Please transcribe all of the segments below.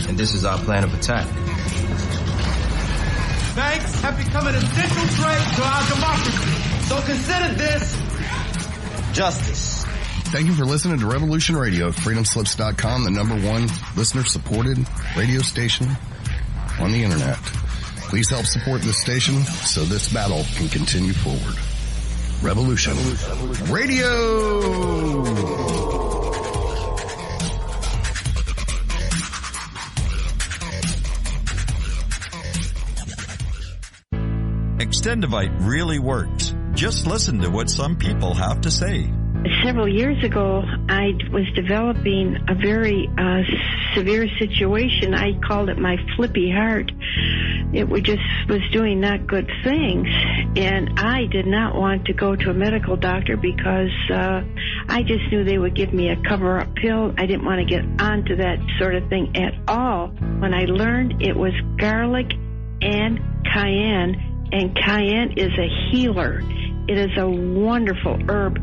and this is our plan of attack. Banks have become an essential trait to our democracy. So consider this justice. Thank you for listening to Revolution Radio at freedomslips.com, the #1 listener-supported radio station on the internet. Please help support this station so this battle can continue forward. Revolution Radio! Extendivite really works. Just listen to what some people have to say. Several years ago, I was developing a very severe situation. I called it my flippy heart. It was doing not good things, and I did not want to go to a medical doctor because I just knew they would give me a cover-up pill. I didn't want to get onto that sort of thing at all. When I learned it was garlic and cayenne is a healer. It is a wonderful herb.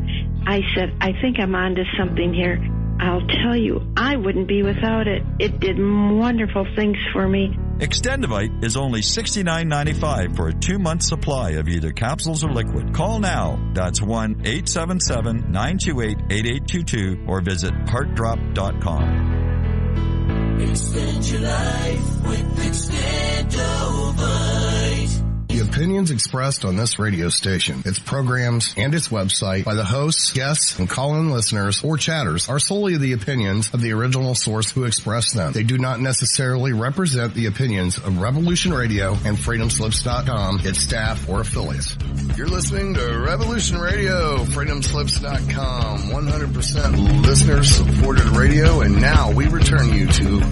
I said, I think I'm onto something here. I'll tell you, I wouldn't be without it. It did wonderful things for me. Extendivite is only $69.95 for a 2-month supply of either capsules or liquid. Call now. That's 1-877-928-8822 or visit heartdrop.com. Extend your life with Extendovite. The opinions expressed on this radio station, its programs, and its website by the hosts, guests, and call-in listeners or chatters are solely the opinions of the original source who expressed them. They do not necessarily represent the opinions of Revolution Radio and freedomslips.com, its staff, or affiliates. You're listening to Revolution Radio, freedomslips.com, 100% listener-supported radio, and now we return you to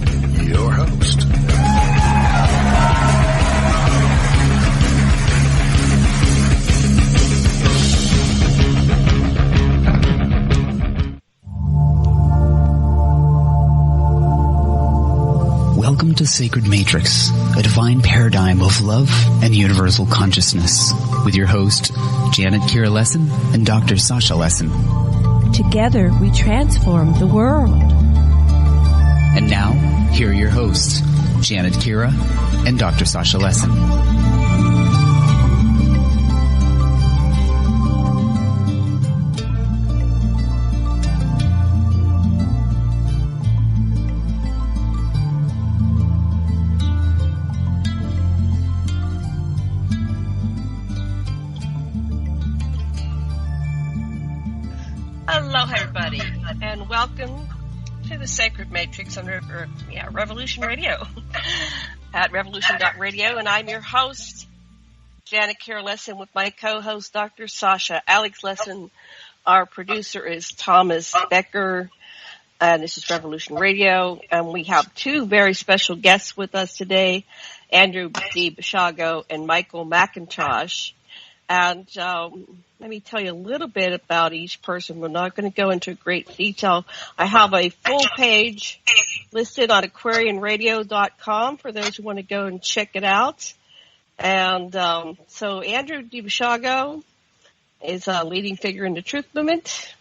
your host. Welcome to Sacred Matrix, a divine paradigm of love and universal consciousness, with your host, Janet Kira Lessin and Dr. Sasha Lessin. Together, we transform the world. And now, here are your hosts, Janet Kira and Dr. Sasha Lessin. Hello, everybody, and welcome to the Sacred Matrix on Revolution Radio at revolution.radio, and I'm your host, Janet Kira Lessin, with my co-host, Dr. Sasha Alex Lessin. Our producer is Thomas Becker, and this is Revolution Radio, and we have two very special guests with us today, Andrew D. Bishago and Michael Macintosh. And let me tell you a little bit about each person. We're not going to go into great detail. I have a full page listed on aquarianradio.com for those who want to go and check it out. And so Andrew D. Bishago is a leading figure in the Truth Movement.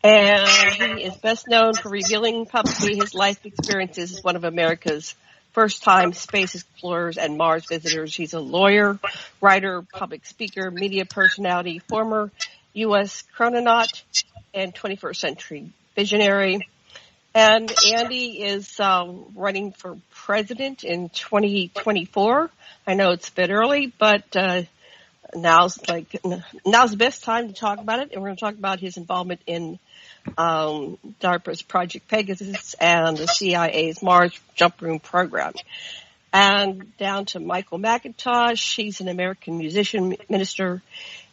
And he is best known for revealing publicly his life experiences as one of America's first-time space explorers and Mars visitors. He's a lawyer, writer, public speaker, media personality, former U.S. chrononaut, and 21st century visionary. And Andy is running for president in 2024. I know it's a bit early, but now's the best time to talk about it. And we're going to talk about his involvement in DARPA's Project Pegasus and the CIA's Mars Jump Room program. And down to Michael Macintosh. He's an American musician, minister,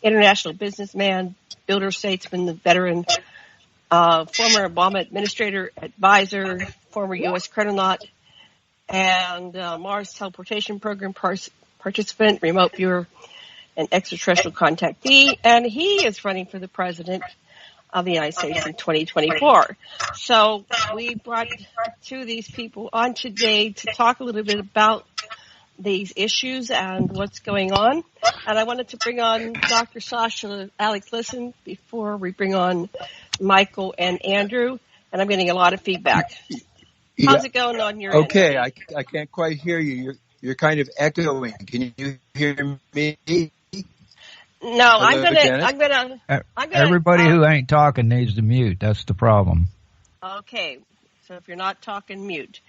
international businessman, builder, statesman, veteran, former Obama administrator, advisor, former U.S. chrononaut, and Mars teleportation program participant, remote viewer, and extraterrestrial contactee. And he is running for the president of the United States in 2024. So we brought two of these people on today to talk a little bit about these issues and what's going on. And I wanted to bring on Dr. Sasha Alex Lessin before we bring on Michael and Andrew. And I'm getting a lot of feedback. How's it going on your end? Okay, I can't quite hear you. You're kind of echoing. Can you hear me? No, Hello, I'm gonna. Everybody who ain't talking needs to mute. That's the problem. Okay, so if you're not talking, mute.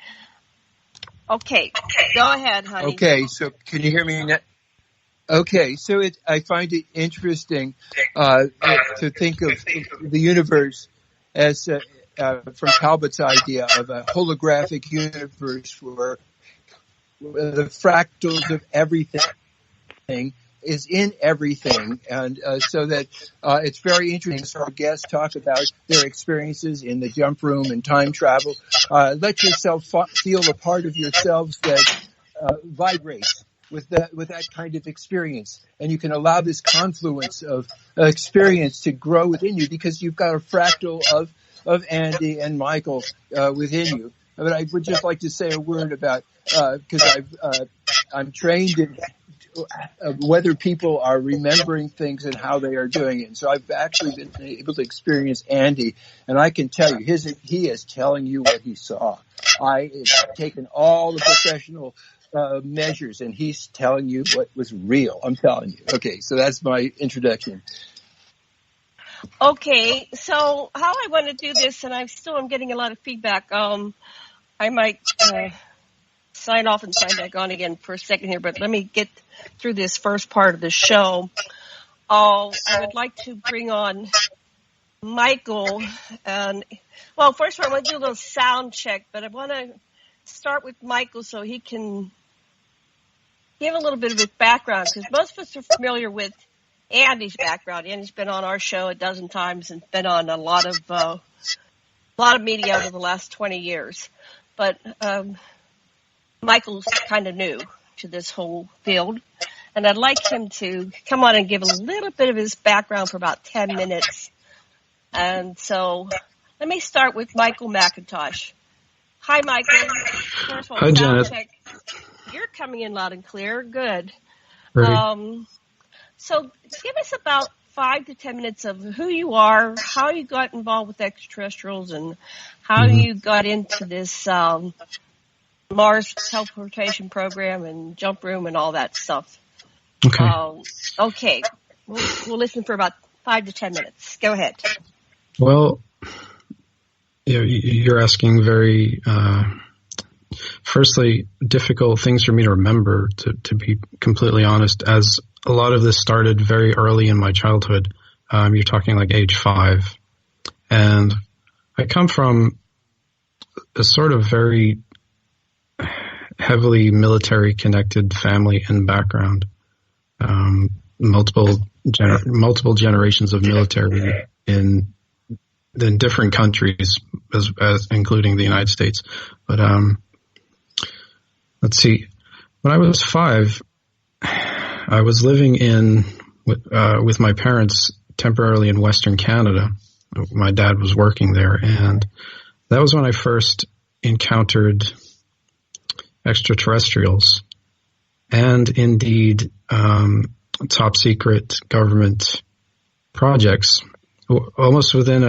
Okay, go ahead, honey. Okay, so can you hear me now? Okay, so I find it interesting to think of the universe as from Talbot's idea of a holographic universe where the fractals of everything is in everything, and so that it's very interesting. So our guests talk about their experiences in the jump room and time travel. Let yourself feel a part of yourselves that vibrates with that kind of experience, and you can allow this confluence of experience to grow within you because you've got a fractal of Andy and Michael within you. But I would just like to say a word about because I'm trained in whether people are remembering things and how they are doing it. And so I've actually been able to experience Andy, and I can tell you, he is telling you what he saw. I have taken all the professional measures, and he's telling you what was real. I'm telling you. Okay, so that's my introduction. Okay, so how I want to do this, and I'm getting a lot of feedback. I might sign off and sign back on again for a second here, but let me get through this first part of the show. I would like to bring on Michael. And well, first of all, I want to do a little sound check, but I want to start with Michael so he can give a little bit of his background, because most of us are familiar with Andy's background. Andy's been on our show a dozen times and been on a lot of media over the last 20 years. But Michael's kind of new to this whole field, and I'd like him to come on and give a little bit of his background for about 10 minutes. And so let me start with Michael Macintosh. Hi, Michael. First of all, hi, Janet. Check. You're coming in loud and clear. Good. So give us about 5 to 10 minutes of who you are, how you got involved with extraterrestrials, and how you got into this Mars teleportation program and jump room and all that stuff. Okay. Okay. We'll listen for about 5 to 10 minutes. Go ahead. Well, you're asking very, firstly, difficult things for me to remember, to be completely honest, as a lot of this started very early in my childhood. You're talking like age 5. And I come from a sort of very heavily military connected family and background. Multiple generations of military in different countries, as including the United States. But let's see. When I was 5, I was living with my parents temporarily in Western Canada. My dad was working there, and that was when I first encountered extraterrestrials, and indeed top secret government projects. Almost within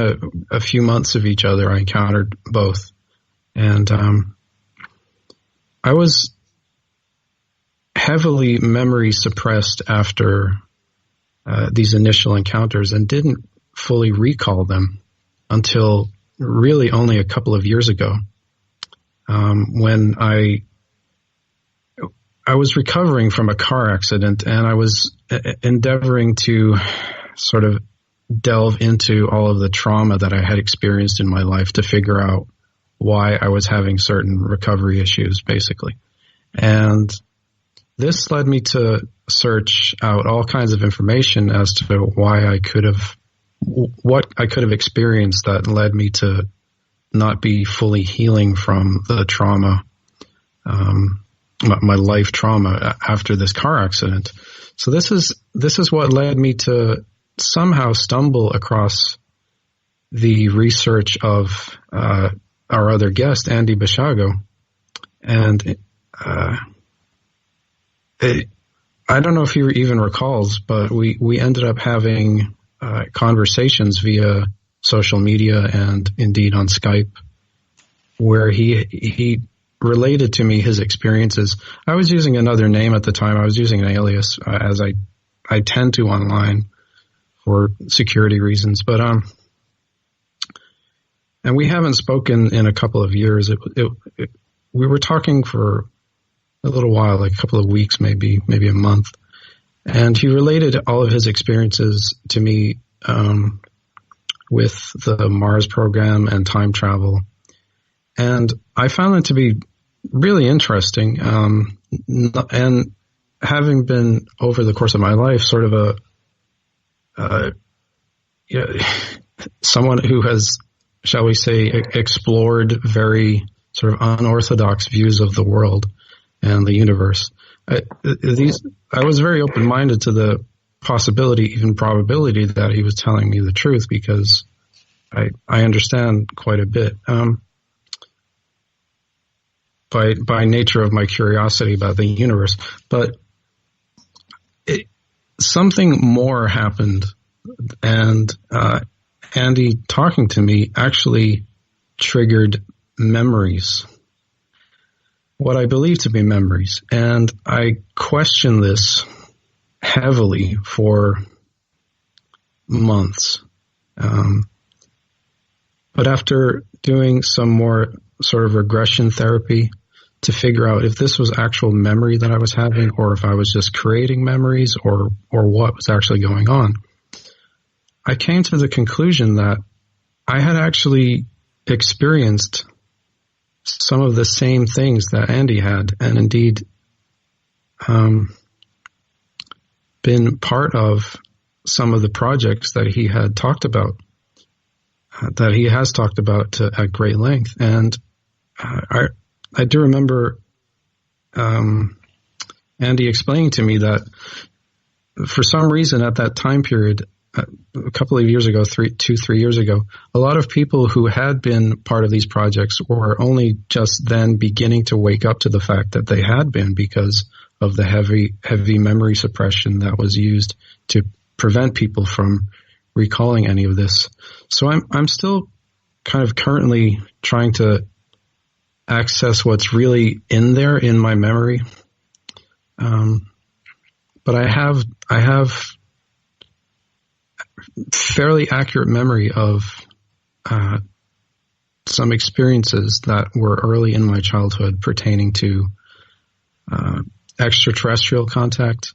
a few months of each other, I encountered both. And I was heavily memory suppressed after these initial encounters and didn't fully recall them until really only a couple of years ago, when I was recovering from a car accident, and I was endeavoring to sort of delve into all of the trauma that I had experienced in my life to figure out why I was having certain recovery issues, basically. And this led me to search out all kinds of information as to what I could have experienced that led me to not be fully healing from the trauma, my life trauma after this car accident. So this is what led me to somehow stumble across the research of our other guest, Andy Basiago. And I don't know if he even recalls, but we ended up having conversations via social media and indeed on Skype, where he related to me his experiences. I was using another name at the time. I was using an alias, as I tend to online for security reasons. But and we haven't spoken in a couple of years. We were talking for a little while, like a couple of weeks, maybe a month. And he related all of his experiences to me with the Mars program and time travel. And I found it to be really interesting. And having been, over the course of my life, sort of someone who has, shall we say, explored very sort of unorthodox views of the world and the universe. I was very open-minded to the possibility, even probability, that he was telling me the truth, because I understand quite a bit by nature of my curiosity about the universe. But something more happened, and Andy talking to me actually triggered memories, what I believe to be memories. And I questioned this heavily for months. But after doing some more sort of regression therapy to figure out if this was actual memory that I was having, or if I was just creating memories, or what was actually going on, I came to the conclusion that I had actually experienced some of the same things that Andy had, and indeed been part of some of the projects that he had talked about, that he has talked about at great length. And I do remember Andy explaining to me that for some reason at that time period, a couple of years ago, 3 years ago, a lot of people who had been part of these projects were only just then beginning to wake up to the fact that they had been, because of the heavy memory suppression that was used to prevent people from recalling any of this. So I'm still kind of currently trying to access what's really in there in my memory. But I have fairly accurate memory of some experiences that were early in my childhood pertaining to extraterrestrial contact,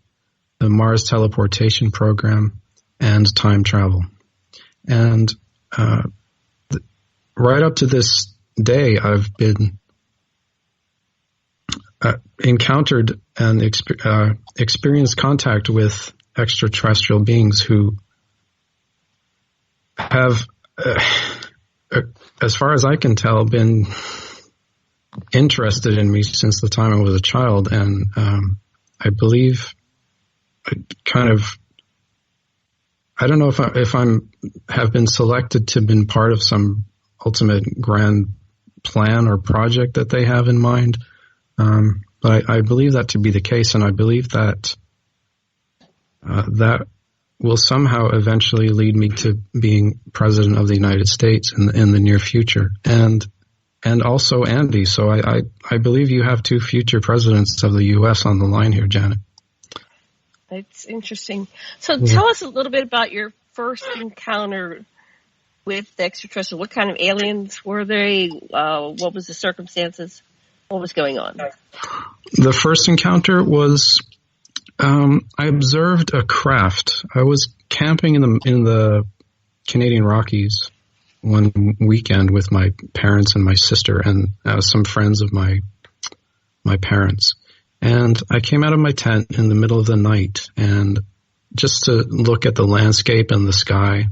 the Mars teleportation program, and time travel. And right up to this day, I've been encountered and experienced contact with extraterrestrial beings who have, as far as I can tell, been interested in me since the time I was a child. And I believe I don't know if I'm have been selected to been part of some ultimate grand plan or project that they have in mind. But I believe that to be the case, and I believe that that will somehow eventually lead me to being president of the United States in the near future, and also Andy. So I believe you have 2 future presidents of the U.S. on the line here, Janet. That's interesting. So tell us a little bit about your first encounter with the extraterrestrial. What kind of aliens were they? What was the circumstances? What was going on? The first encounter was I observed a craft. I was camping in the Canadian Rockies one weekend with my parents and my sister and some friends of my parents. And I came out of my tent in the middle of the night and just to look at the landscape and the sky,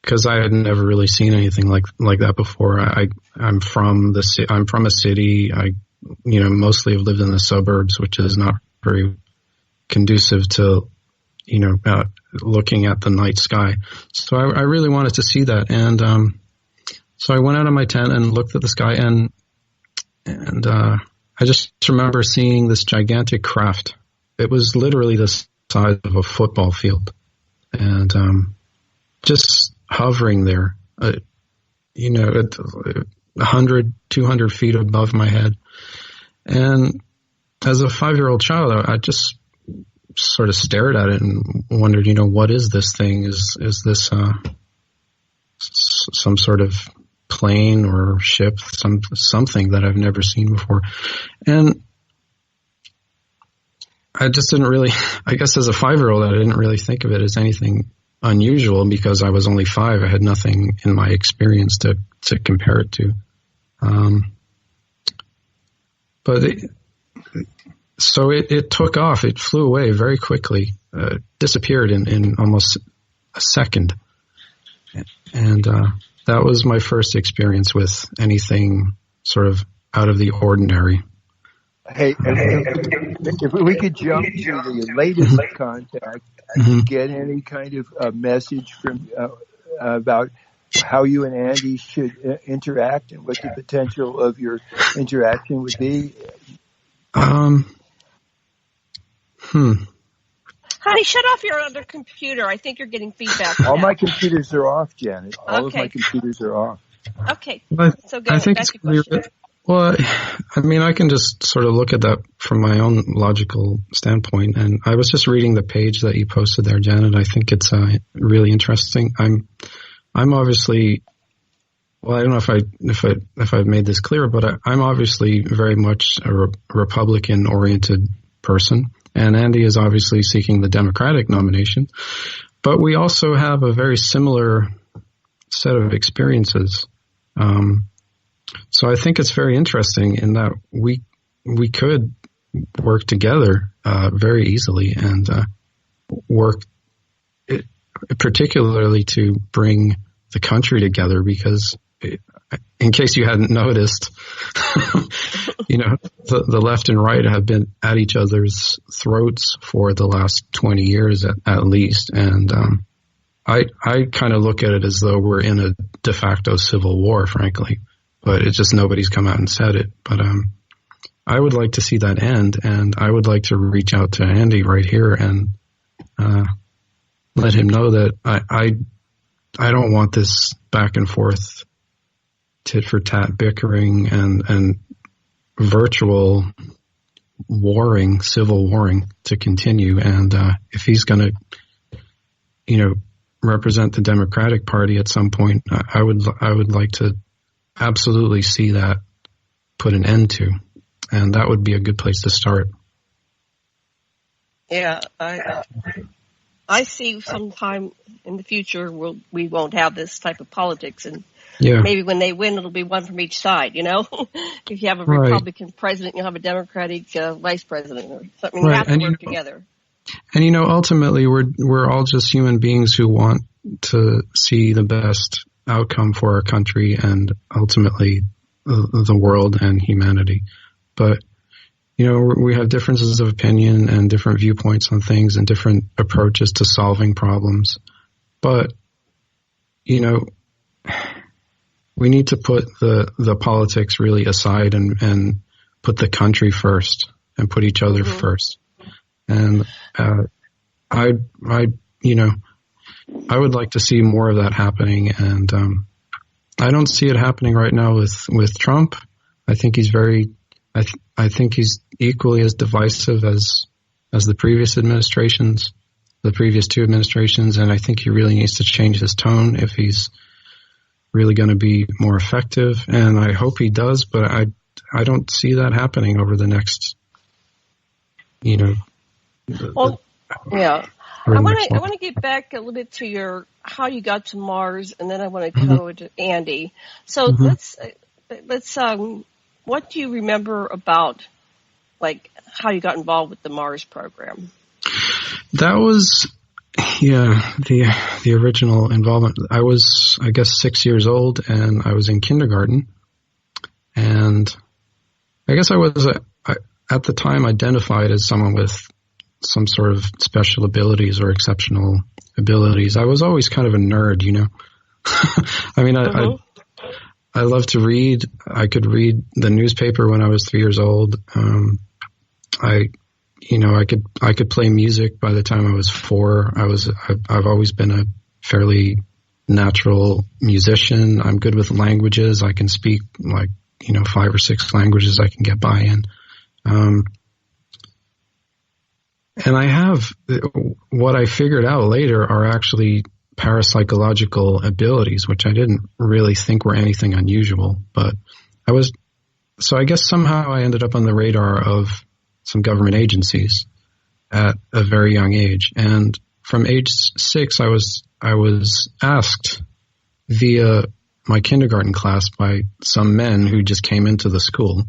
because I had never really seen anything like that before. I'm from a city. I mostly have lived in the suburbs, which is not very conducive to looking at the night sky. So I really wanted to see that, and so I went out of my tent and looked at the sky, and I just remember seeing this gigantic craft. It was literally the size of a football field, and just hovering there, at 100, 200 feet above my head. And as a 5-year-old child, I just sort of stared at it and wondered, what is this thing? Is this some sort of plane or ship, something that I've never seen before? And I just didn't really, I guess as a 5-year-old, I didn't really think of it as anything unusual because I was only 5. I had nothing in my experience to compare it to. But it took off. It flew away very quickly, disappeared in almost a second. And that was my first experience with anything sort of out of the ordinary. Hey, if we could jump to the latest contact, did you get any kind of message from about how you and Andy should interact and what the potential of your interaction would be? Honey, shut off your other computer. I think you're getting feedback. All my computers are off, Janet. All of my computers are off. Okay. So I think it's well, I mean, I can just sort of look at that from my own logical standpoint. And I was just reading the page that you posted there, Janet. I think it's really interesting. I'm obviously, well, I don't know if I've made this clear, but I'm obviously very much a Republican-oriented person, and Andy is obviously seeking the Democratic nomination. But we also have a very similar set of experiences. So I think it's very interesting in that we could work together very easily and work particularly to bring the country together, because in case you hadn't noticed, the left and right have been at each other's throats for the last 20 years at least. And I kind of look at it as though we're in a de facto civil war, frankly, but it's just nobody's come out and said it. But I would like to see that end, and I would like to reach out to Andy right here and let him know that I don't want this back and forth tit for tat bickering and virtual warring, civil warring to continue. And if he's going to, represent the Democratic Party at some point, I would like to absolutely see that put an end to, and that would be a good place to start. Yeah, I see sometime in the future we won't have this type of politics, and maybe when they win, it'll be one from each side. If you have a Republican president, you'll have a Democratic vice president or something. You have to work together. And ultimately, we're all just human beings who want to see the best outcome for our country and ultimately the world and humanity. But we have differences of opinion and different viewpoints on things and different approaches to solving problems. But, we need to put the politics really aside and put the country first and put each other first. And I would like to see more of that happening. And I don't see it happening right now with Trump. I think he's I think he's equally as divisive as the previous administrations, the previous two administrations, and I think he really needs to change his tone if he's really going to be more effective. And I hope he does, but I don't see that happening over the next, Well, yeah. I want to get back a little bit to how you got to Mars, and then I want to go to Andy. So let's what do you remember about how you got involved with the Mars program? That was the original involvement. I was, I guess, 6 years old, and I was in kindergarten, and I guess I was at the time identified as someone with some sort of special abilities or exceptional abilities. I was always kind of a nerd, I mean, I love to read. I could read the newspaper when I was 3 years old. I could play music by the time I was 4. I've always been a fairly natural musician. I'm good with languages. I can speak 5 or 6 languages I can get by in. And I have, what I figured out later are actually parapsychological abilities, which I didn't really think were anything unusual. But I guess somehow I ended up on the radar of some government agencies at a very young age. And from age 6, I was asked via my kindergarten class by some men who just came into the school.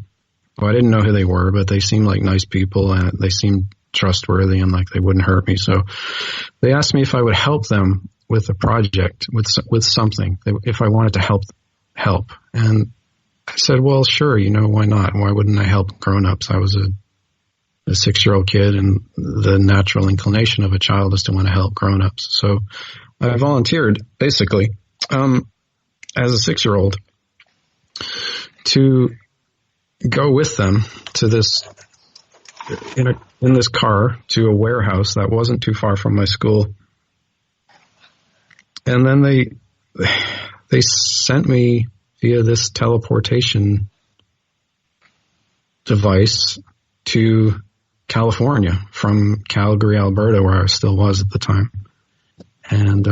Well, I didn't know who they were, but they seemed like nice people and they seemed trustworthy and like they wouldn't hurt me. So they asked me if I would help them with a project, with something, if I wanted to help. And I said, well, sure, why not? Why wouldn't I help grown-ups? I was a 6-year-old kid, and the natural inclination of a child is to want to help grown-ups. So I volunteered, basically, as a 6-year-old, to go with them to this, in this car, to a warehouse that wasn't too far from my school. And then they sent me via this teleportation device to California from Calgary, Alberta, where I still was at the time. And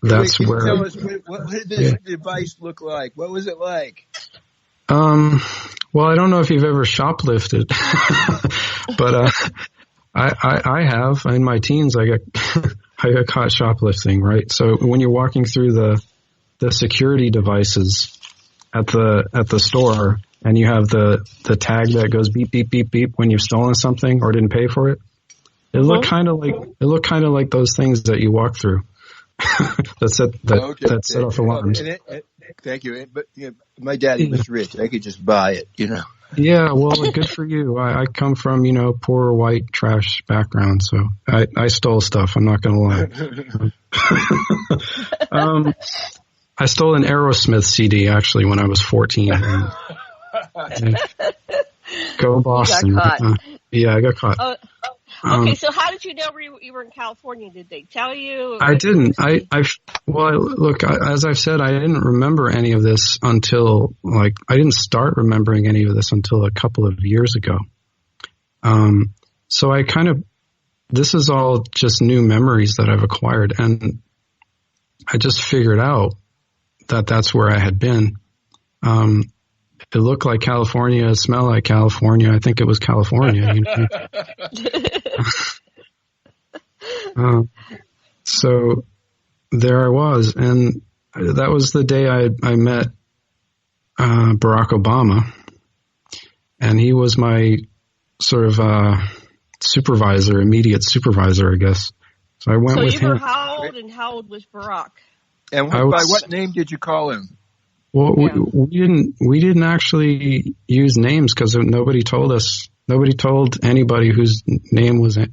that's Wait, where. Tell us, what did this device look like? What was it like? Well, I don't know if you've ever shoplifted, but I have. In my teens, I got caught shoplifting, right? So when you're walking through the security devices at the store, and you have the tag that goes beep beep beep beep when you've stolen something or didn't pay for it, it looked kind of like those things that you walk through. that set off alarms. Thank you. But my daddy was rich. I could just buy it, Yeah, well, good for you. I come from, poor white trash background, so I stole stuff. I'm not going to lie. I stole an Aerosmith CD, actually, when I was 14. Go Boston. You got caught. Yeah, I got caught. Okay, so how did you know you were in California? Did they tell you? I didn't. Look, as I've said, I didn't remember any of this until, I didn't start remembering any of this until a couple of years ago. So this is all just new memories that I've acquired, and I just figured out that that's where I had been. It looked like California, it smelled like California. I think it was California. So there I was, and that was the day I met Barack Obama, and he was my sort of immediate supervisor, I guess. So I went with him. So you were how old, and how old was Barack? And by what name did you call him? Well, we didn't actually use names because nobody told us. Nobody told anybody whose name was it.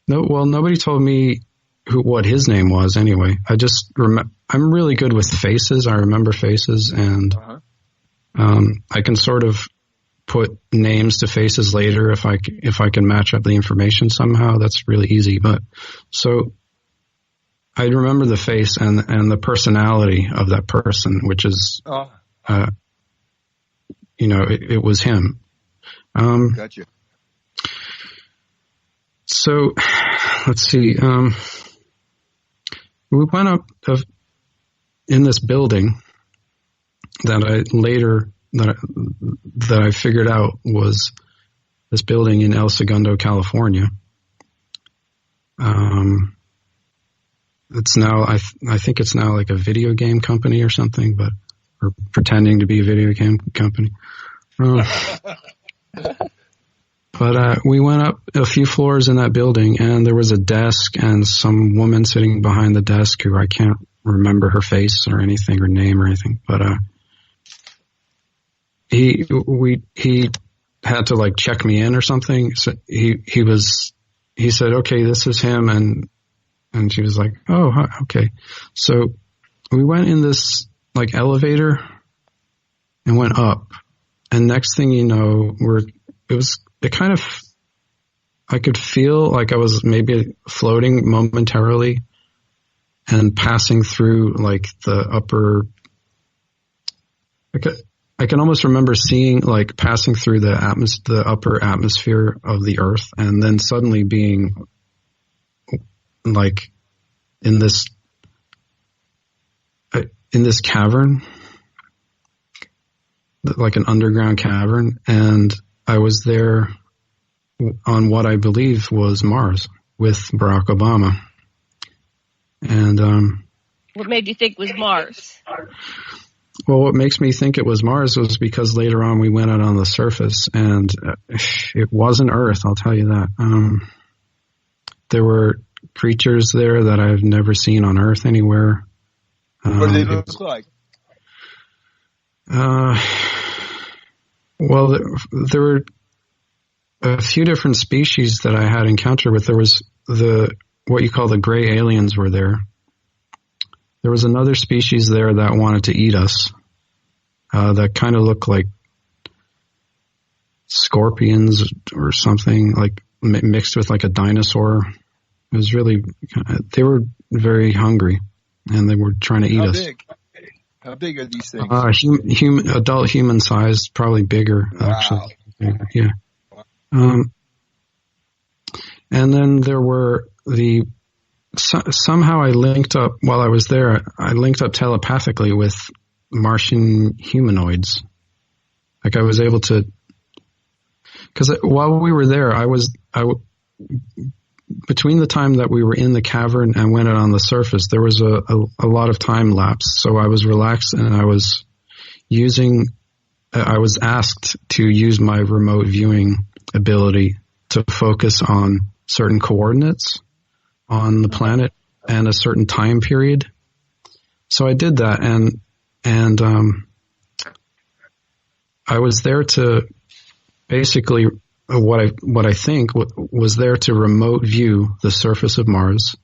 Nobody told me what his name was anyway. I just I'm really good with faces. I remember faces, and I can sort of put names to faces later if I can match up the information somehow. That's really easy. But so I remember the face and the personality of that person, which is, it was him. Gotcha. So let's see. We went up in this building that I figured out was this building in El Segundo, California. It's now, I think it's now like a video game company or something, or pretending to be a video game company. But we went up a few floors in that building, and there was a desk and some woman sitting behind the desk who I can't remember her face or anything, her name or anything. But he had to check me in or something. So he said, okay, this is him, and she was like, oh, okay. So we went in this elevator and went up, and next thing you know, I could feel like I was maybe floating momentarily and passing through like the upper. I can almost remember seeing like passing through the upper atmosphere of the Earth, and then suddenly being like in this cavern, like an underground cavern, and I was there on what I believe was Mars with Barack Obama. And what made you think it was Mars? Well, what makes me think it was Mars was because later on we went out on the surface, and it wasn't Earth, I'll tell you that. There were creatures there that I've never seen on Earth anywhere. What do they look like? Well, there were a few different species that I had encounter with. There was what you call the gray aliens were there. There was another species there that wanted to eat us, that kind of looked like scorpions or something, like mixed with like a dinosaur. It was really, they were very hungry, and they were trying to eat us. How big are these things? Adult human size, probably bigger, actually. Yeah. And then there were somehow I linked up, while I was there, I linked up telepathically with Martian humanoids. Like I was able to, because while we were there, between the time that we were in the cavern and went out on the surface, there was a lot of time lapse. So I was relaxed, and I was asked to use my remote viewing ability to focus on certain coordinates on the planet and a certain time period. So I did that, and I was there to basically what I think was there to remote view the surface of Mars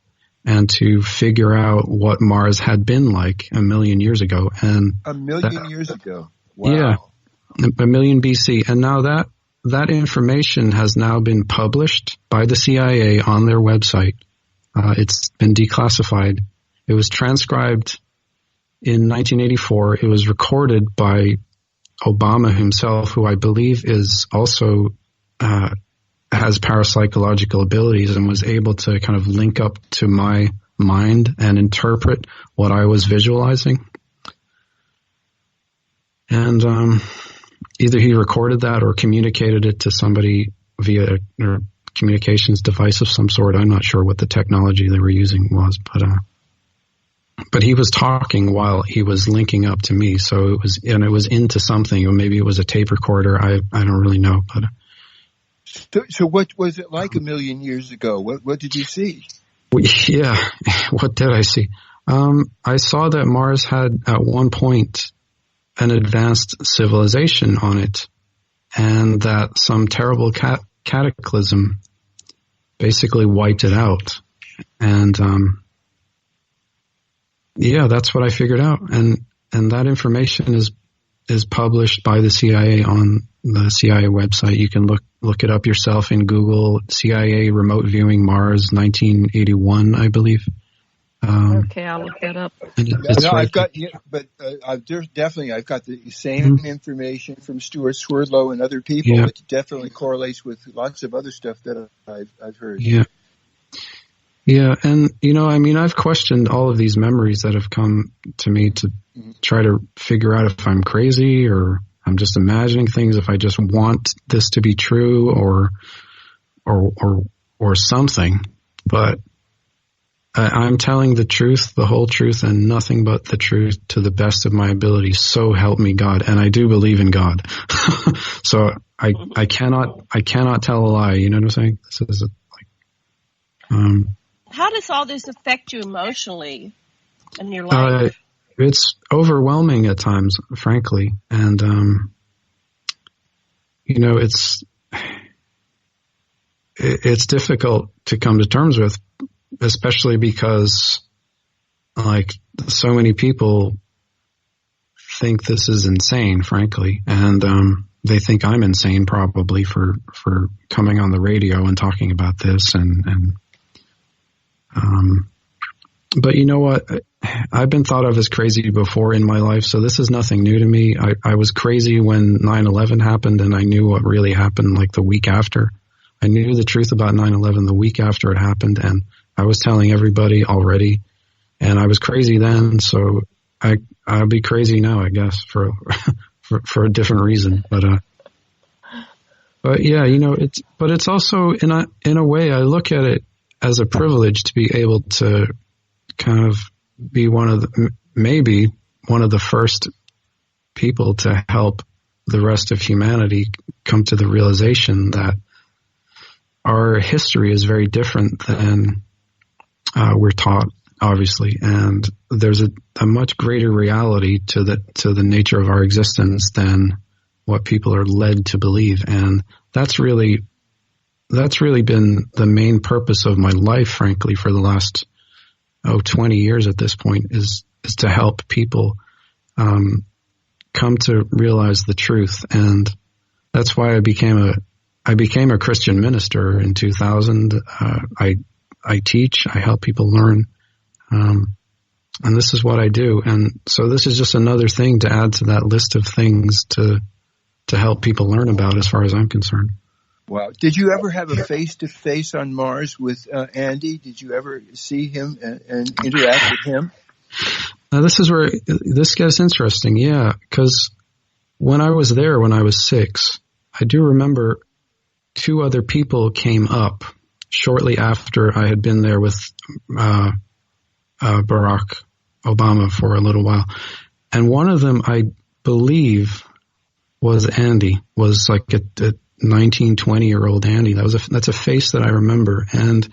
and to figure out what Mars had been like a million years ago. And a million years ago. Wow. Yeah, a million BC. And now that information has now been published by the CIA on their website. It's been declassified. It was transcribed in 1984. It was recorded by Obama himself, who I believe is also has parapsychological abilities and was able to kind of link up to my mind and interpret what I was visualizing. And either he recorded that or communicated it to somebody via a communications device of some sort. I'm not sure what the technology they were using was, but he was talking while he was linking up to me. So it was into something, or maybe it was a tape recorder. I don't really know, but. So what was it like a million years ago? What did you see? Yeah, what did I see? I saw that Mars had at one point an advanced civilization on it, and that some terrible cataclysm basically wiped it out. And yeah, that's what I figured out. And that information is published by the CIA on the CIA website. You can look it up yourself in Google. CIA remote viewing Mars 1981, I believe. Okay, I'll look that up. I've got the same information from Stuart Swerdlow and other people. Yeah. It definitely correlates with lots of other stuff that I've heard. Yeah. Yeah, and I've questioned all of these memories that have come to me to try to figure out if I'm crazy or I'm just imagining things, if I just want this to be true or something. But I'm telling the truth, the whole truth, and nothing but the truth to the best of my ability. So help me God. And I do believe in God. So I cannot tell a lie. You know what I'm saying? This is how does all this affect you emotionally in your life? It's overwhelming at times, frankly. And, it's difficult to come to terms with, especially because like so many people think this is insane, frankly. And, they think I'm insane probably for coming on the radio and talking about this. And But you know what? I've been thought of as crazy before in my life, so this is nothing new to me. I was crazy when 9/11 happened, and I knew what really happened like the week after. I knew the truth about 9/11 the week after it happened, and I was telling everybody already. And I was crazy then, so I'll be crazy now, I guess, for a different reason. But yeah, you know, it's also in a way I look at it as a privilege to be able to kind of be maybe one of the first people to help the rest of humanity come to the realization that our history is very different than we're taught, obviously, and there's a much greater reality to the nature of our existence than what people are led to believe, and that's really been the main purpose of my life, frankly, for the last 20 years at this point, is to help people come to realize the truth. And that's why I became a Christian minister in 2000. I teach, I help people learn, and this is what I do. And so this is just another thing to add to that list of things to help people learn about, as far as I'm concerned. Wow. Did you ever have a face-to-face on Mars with Andy? Did you ever see him and interact with him? Now, this is where this gets interesting, yeah, because when I was there, when I was 6, I do remember 2 other people came up shortly after I had been there with Barack Obama for a little while. And one of them, I believe, was Andy, was like a 19, 20-year-old Andy. That's a face that I remember. And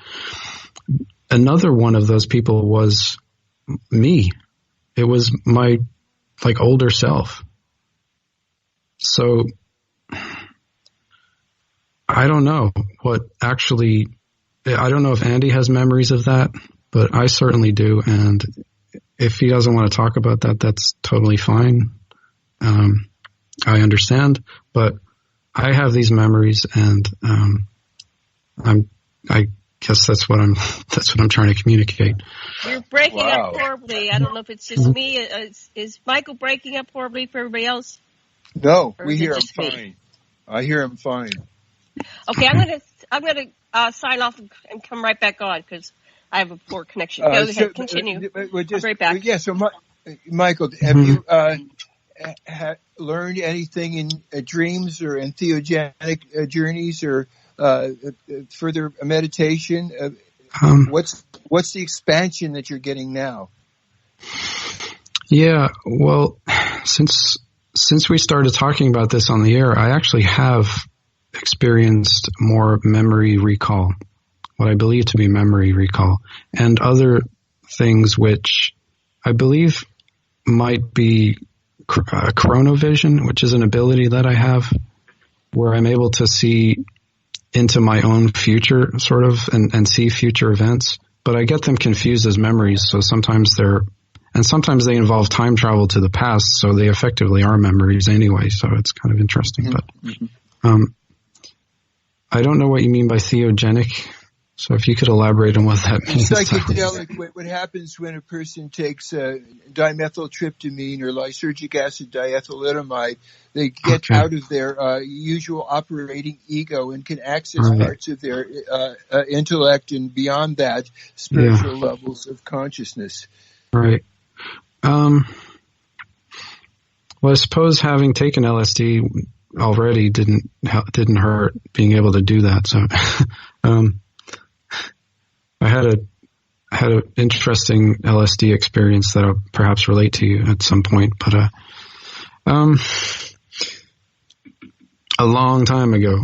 another one of those people was me. It was my older self. So I don't know I don't know if Andy has memories of that, but I certainly do. And if he doesn't want to talk about that, that's totally fine. I understand, but I have these memories, and I guess that's what I'm trying to communicate. You're breaking up horribly. I don't know if it's just me. Is Michael breaking up horribly for everybody else? No, we hear him fine. I hear him fine. Okay, I'm gonna sign off and come right back on because I have a poor connection. Go ahead, continue. I'll be right back. Yeah. So, Michael, have you learned anything in dreams or entheogenic journeys or further meditation? What's the expansion that you're getting now? Yeah, well, since we started talking about this on the air, I actually have experienced more memory recall, what I believe to be memory recall, and other things which I believe might be chronovision, which is an ability that I have where I'm able to see into my own future sort of and see future events, but I get them confused as memories. So sometimes they involve time travel to the past, so they effectively are memories anyway. So it's kind of interesting, but I don't know what you mean by theogenic. So if you could elaborate on what that means. It's psychedelic. What happens when a person takes dimethyltryptamine or lysergic acid diethylidomide, they get out of their usual operating ego and can access parts of their intellect and beyond that, spiritual levels of consciousness. Right. Well, I suppose having taken LSD already didn't hurt being able to do that. So, I had an interesting LSD experience that I'll perhaps relate to you at some point, but a long time ago.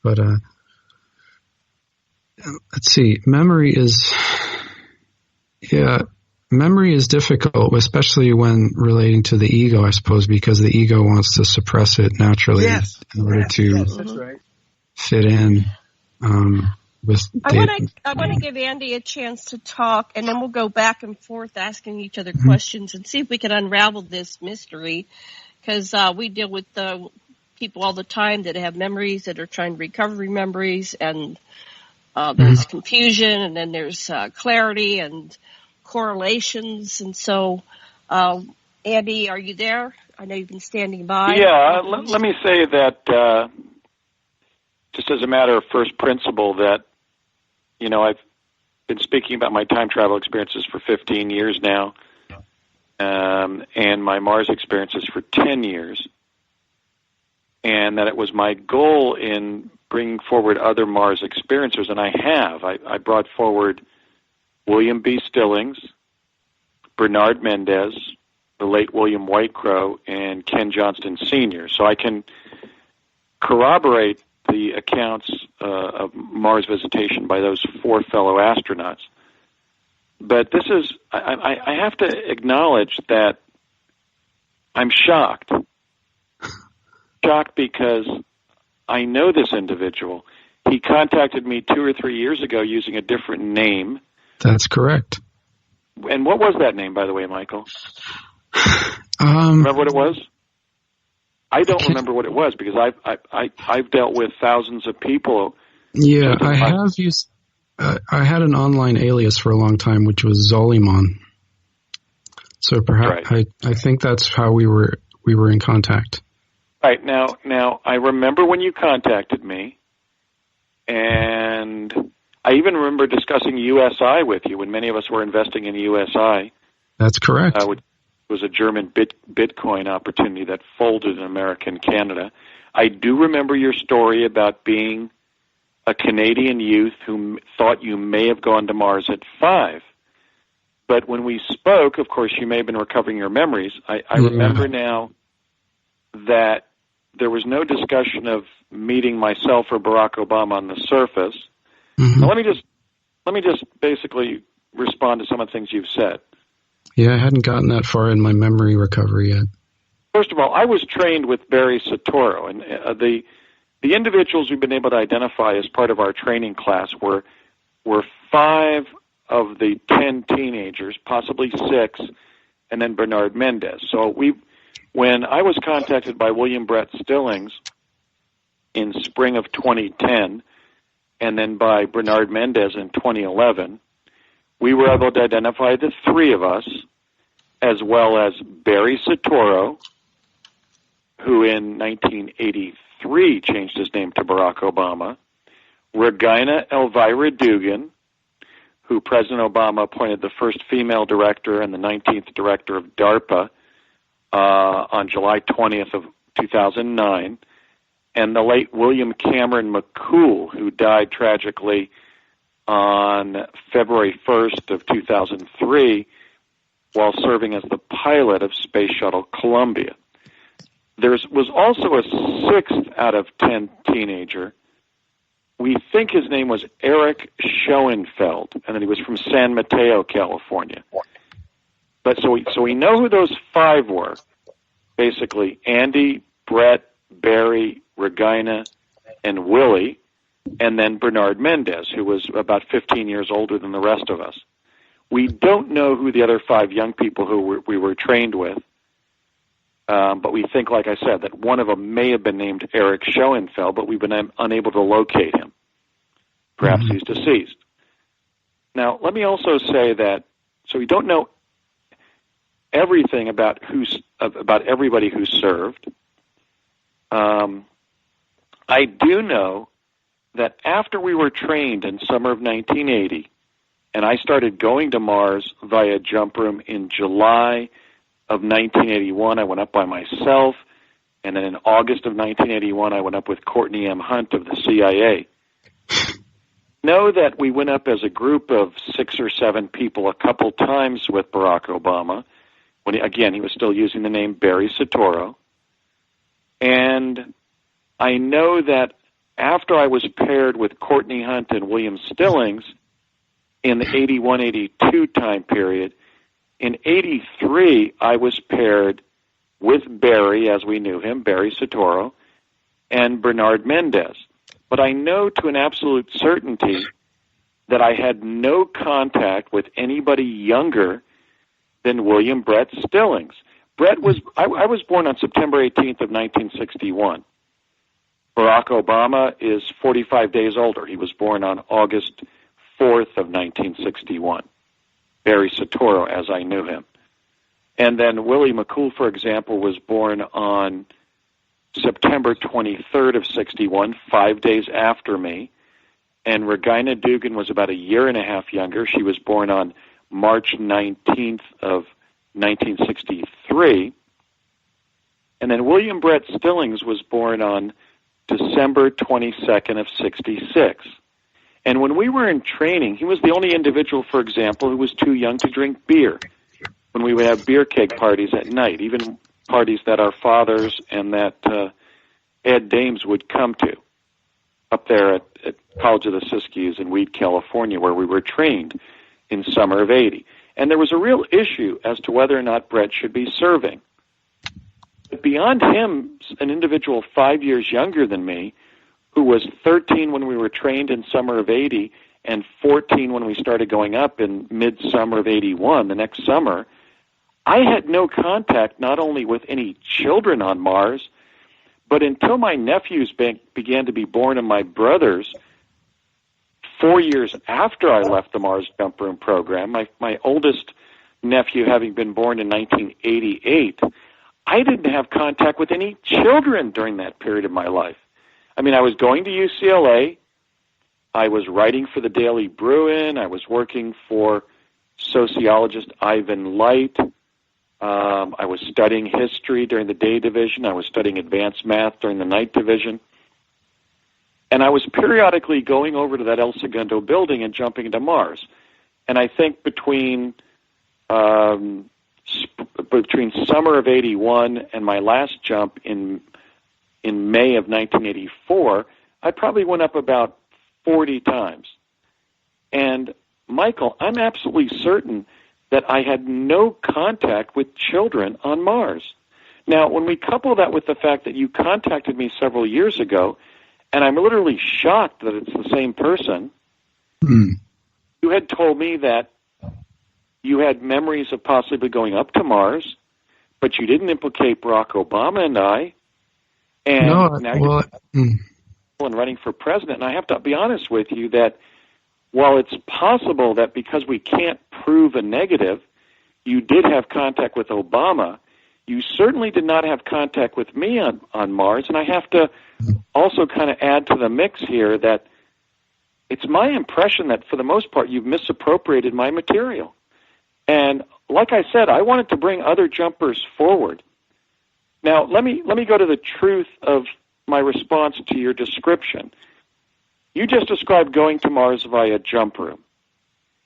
But let's see. Memory is difficult, especially when relating to the ego, I suppose, because the ego wants to suppress it naturally in order to that's right. fit in. I want to give Andy a chance to talk, and then we'll go back and forth asking each other questions and see if we can unravel this mystery, because we deal with people all the time that have memories that are trying to recover memories, and there's confusion, and then there's clarity, and of correlations. And so, Andy, are you there? I know you've been standing by. Yeah, let me say that just as a matter of first principle that, I've been speaking about my time travel experiences for 15 years now, and my Mars experiences for 10 years, and that it was my goal in bringing forward other Mars experiencers, and I have. I brought forward William B. Stillings, Bernard Mendez, the late William Whitecrow, and Ken Johnston Sr. So I can corroborate the accounts of Mars visitation by those four fellow astronauts. But this is, I have to acknowledge that I'm shocked. Shocked because I know this individual. He contacted me 2 or 3 years ago using a different name. That's correct. And what was that name, by the way, Michael? Remember what it was? I don't remember what it was because I've dealt with thousands of people. Yeah, I have used. I had an online alias for a long time, which was Zolimon. So perhaps right. I think that's how we were in contact. Right now I remember when you contacted me, and I even remember discussing USI with you when many of us were investing in USI. That's correct. Which was a German Bitcoin opportunity that folded in America and Canada. I do remember your story about being a Canadian youth who thought you may have gone to Mars at 5. But when we spoke, of course, you may have been recovering your memories. I remember now that there was no discussion of meeting myself or Barack Obama on the surface. Mm-hmm. Now, let me just basically respond to some of the things you've said. Yeah, I hadn't gotten that far in my memory recovery yet. First of all, I was trained with Barry Soetoro, and the individuals we've been able to identify as part of our training class were 5 of the 10 teenagers, possibly 6, and then Bernard Mendez. So when I was contacted by William Brett Stillings in spring of 2010, and then by Bernard Mendez in 2011, we were able to identify the 3 of us, as well as Barry Soetoro, who in 1983 changed his name to Barack Obama, Regina Elvira Dugan, who President Obama appointed the first female director and the 19th director of DARPA on July 20th of 2009, and the late William Cameron McCool, who died tragically on February 1st of 2003 while serving as the pilot of Space Shuttle Columbia. There was also a 6th out of 10 teenager. We think his name was Eric Schoenfeld, and that he was from San Mateo, California. But so we know who those 5 were. Basically, Andy, Brett, Barry, Regina, and Willie, and then Bernard Mendez, who was about 15 years older than the rest of us. We don't know who the other 5 young people who we were trained with, but we think, like I said, that one of them may have been named Eric Schoenfeld, but we've been unable to locate him. Perhaps he's deceased. Now, let me also say that, so we don't know everything about everybody who served. I do know that after we were trained in summer of 1980, and I started going to Mars via jump room in July of 1981, I went up by myself, and then in August of 1981, I went up with Courtney M. Hunt of the CIA. Know that we went up as a group of 6 or 7 people a couple times with Barack Obama, when he was still using the name Barry Soetoro. And I know that after I was paired with Courtney Hunt and William Stillings in the 81-82 time period, in 83 I was paired with Barry, as we knew him, Barry Soetoro, and Bernard Mendez. But I know to an absolute certainty that I had no contact with anybody younger than William Brett Stillings. I was born on September 18th of 1961. Barack Obama is 45 days older. He was born on August 4th of 1961. Barry Soetoro as I knew him. And then Willie McCool, for example, was born on September 23rd of 61, 5 days after me. And Regina Dugan was about a year and a half younger. She was born on March 19th of 1963. And then William Brett Stillings was born on December 22nd of 66. And when we were in training, he was the only individual, for example, who was too young to drink beer when we would have beer keg parties at night, even parties that our fathers and that Ed Dames would come to up there at College of the Siskiyous in Weed, California, where we were trained in summer of 80. And there was a real issue as to whether or not Brett should be serving. But beyond him, an individual 5 years younger than me, who was 13 when we were trained in summer of 80 and 14 when we started going up in midsummer of 81, the next summer, I had no contact not only with any children on Mars, but until my nephews began to be born and my brothers, 4 years after I left the Mars Jump Room program, my oldest nephew having been born in 1988, I didn't have contact with any children during that period of my life. I mean, I was going to UCLA, I was writing for the Daily Bruin, I was working for sociologist Ivan Light, I was studying history during the day division, I was studying advanced math during the night division, and I was periodically going over to that El Segundo building and jumping into Mars. And I think between summer of 81 and my last jump in May of 1984, I probably went up about 40 times. And, Michael, I'm absolutely certain that I had no contact with children on Mars. Now, when we couple that with the fact that you contacted me several years ago, and I'm literally shocked that it's the same person, you had told me that you had memories of possibly going up to Mars, but you didn't implicate Barack Obama and I, and now you're running for president. And I have to be honest with you that while it's possible that because we can't prove a negative, you did have contact with Obama, you certainly did not have contact with me on Mars. And I have to also kind of add to the mix here that it's my impression that for the most part you've misappropriated my material. And like I said, I wanted to bring other jumpers forward. Now, let me go to the truth of my response to your description. You just described going to Mars via jump room,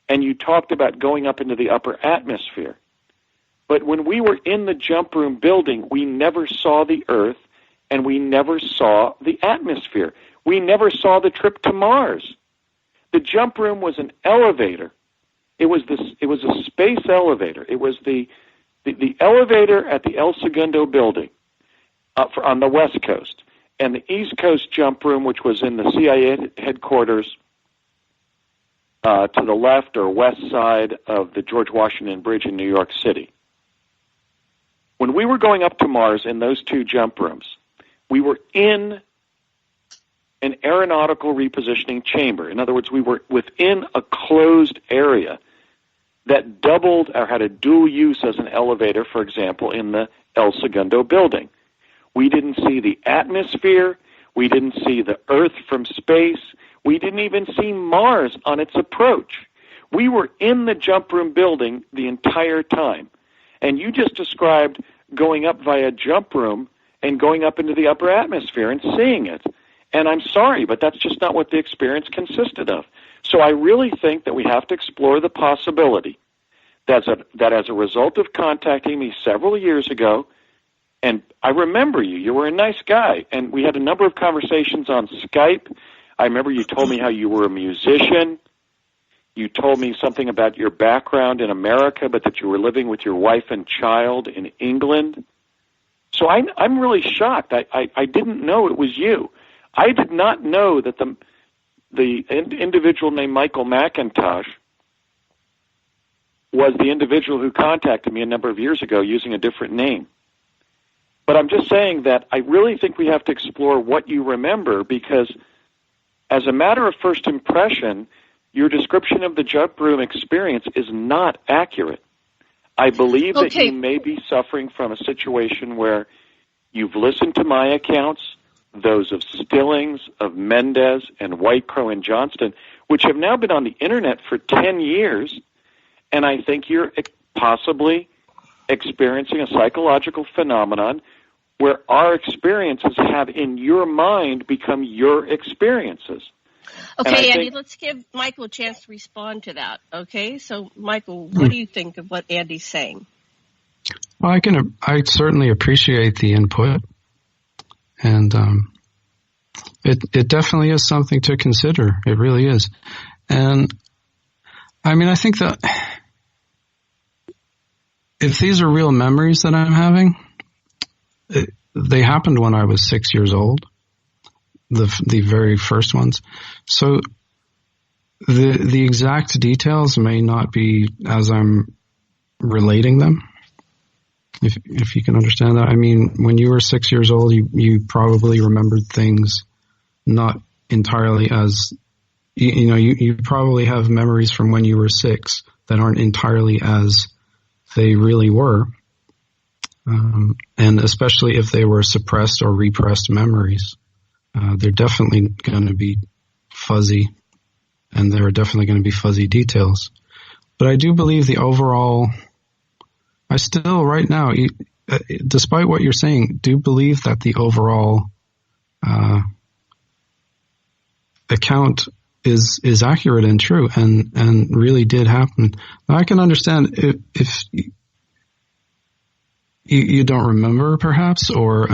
and you talked about going up into the upper atmosphere. But when we were in the jump room building, we never saw the Earth, and we never saw the atmosphere. We never saw the trip to Mars. The jump room was an elevator. It was a space elevator. It was the elevator at the El Segundo building on the West Coast, and the East Coast jump room, which was in the CIA headquarters to the left or west side of the George Washington Bridge in New York City. When we were going up to Mars in those two jump rooms, we were in an aeronautical repositioning chamber. In other words, we were within a closed area that doubled or had a dual use as an elevator, for example, in the El Segundo building. We didn't see the atmosphere. We didn't see the Earth from space. We didn't even see Mars on its approach. We were in the jump room building the entire time. And you just described going up via jump room and going up into the upper atmosphere and seeing it. And I'm sorry, but that's just not what the experience consisted of. So I really think that we have to explore the possibility that as a result of contacting me several years ago, and I remember you were a nice guy, and we had a number of conversations on Skype. I remember you told me how you were a musician. You told me something about your background in America, but that you were living with your wife and child in England. So I'm really shocked. I didn't know it was you. I did not know that the individual named Michael Macintosh was the individual who contacted me a number of years ago using a different name. But I'm just saying that I really think we have to explore what you remember, because as a matter of first impression, your description of the jump room experience is not accurate. I believe that you may be suffering from a situation where you've listened to my accounts, those of Stillings, of Mendez, and White Crow and Johnston, which have now been on the Internet for 10 years, and I think you're possibly experiencing a psychological phenomenon where our experiences have, in your mind, become your experiences. Okay, Andy, let's give Michael a chance to respond to that. Okay, so Michael, what do you think of what Andy's saying? Well, I certainly appreciate the input, and it definitely is something to consider. It really is. And I mean, I think that if these are real memories that I'm having, they happened when I was 6 years old, the very first ones. So the exact details may not be as I'm relating them, if you can understand that. I mean, when you were 6 years old, you probably remembered things not entirely as, you probably have memories from when you were 6 that aren't entirely as they really were. And especially if they were suppressed or repressed memories, they're definitely going to be fuzzy, and there are definitely going to be fuzzy details. But I do believe the overall, I still right now, despite what you're saying, do believe that the overall account is accurate and true and really did happen. Now, I can understand if you don't remember, perhaps, or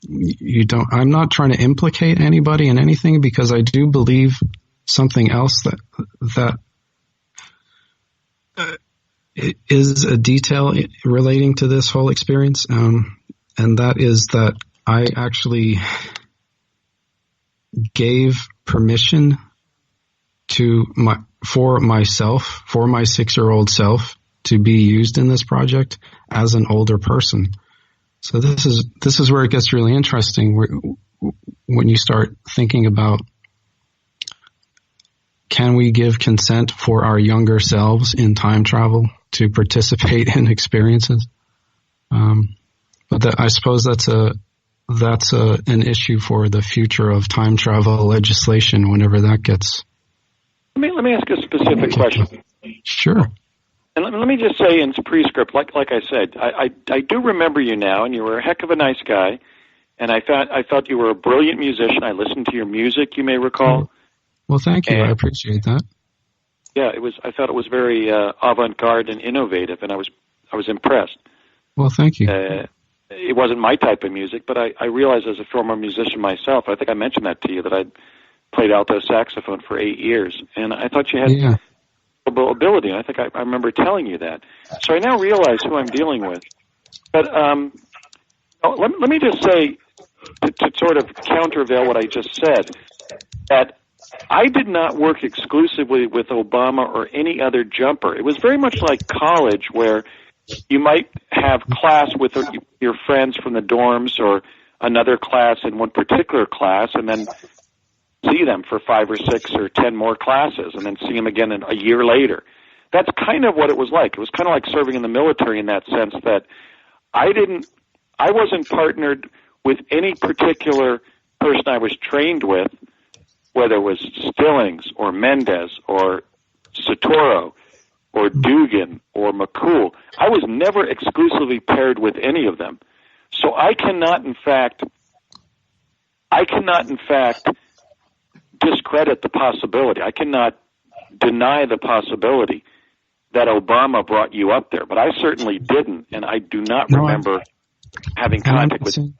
you don't. I'm not trying to implicate anybody in anything, because I do believe something else that is a detail relating to this whole experience, and that is that I actually gave permission for my 6-year-old self to be used in this project as an older person. So this is where it gets really interesting, when you start thinking about, can we give consent for our younger selves in time travel to participate in experiences? But I suppose that's an issue for the future of time travel legislation, whenever that gets. Let me ask a specific question. Sure. And let me just say in prescript, like I said, I do remember you now, and you were a heck of a nice guy, and I thought you were a brilliant musician. I listened to your music, you may recall. Well, thank you. I appreciate that. Yeah, I thought it was very avant-garde and innovative, and I was impressed. Well, thank you. It wasn't my type of music, but I realized as a former musician myself, I think I mentioned that to you, that I'd played alto saxophone for 8 years, and I thought you had ability, and I think I remember telling you that. So I now realize who I'm dealing with. But let me just say, to sort of countervail what I just said, that I did not work exclusively with Obama or any other jumper. It was very much like college, where you might have class with your friends from the dorms, or another class in one particular class, and then see them for 5 or 6 or 10 more classes, and then see them again a year later. That's kind of what it was like. It was kind of like serving in the military, in that sense that I wasn't partnered with any particular person I was trained with, whether it was Stillings or Mendez or Sotoro or Dugan or McCool. I was never exclusively paired with any of them. So I cannot, in fact, discredit the possibility. I cannot deny the possibility that Obama brought you up there, but I certainly didn't, and I do not remember having contact with you.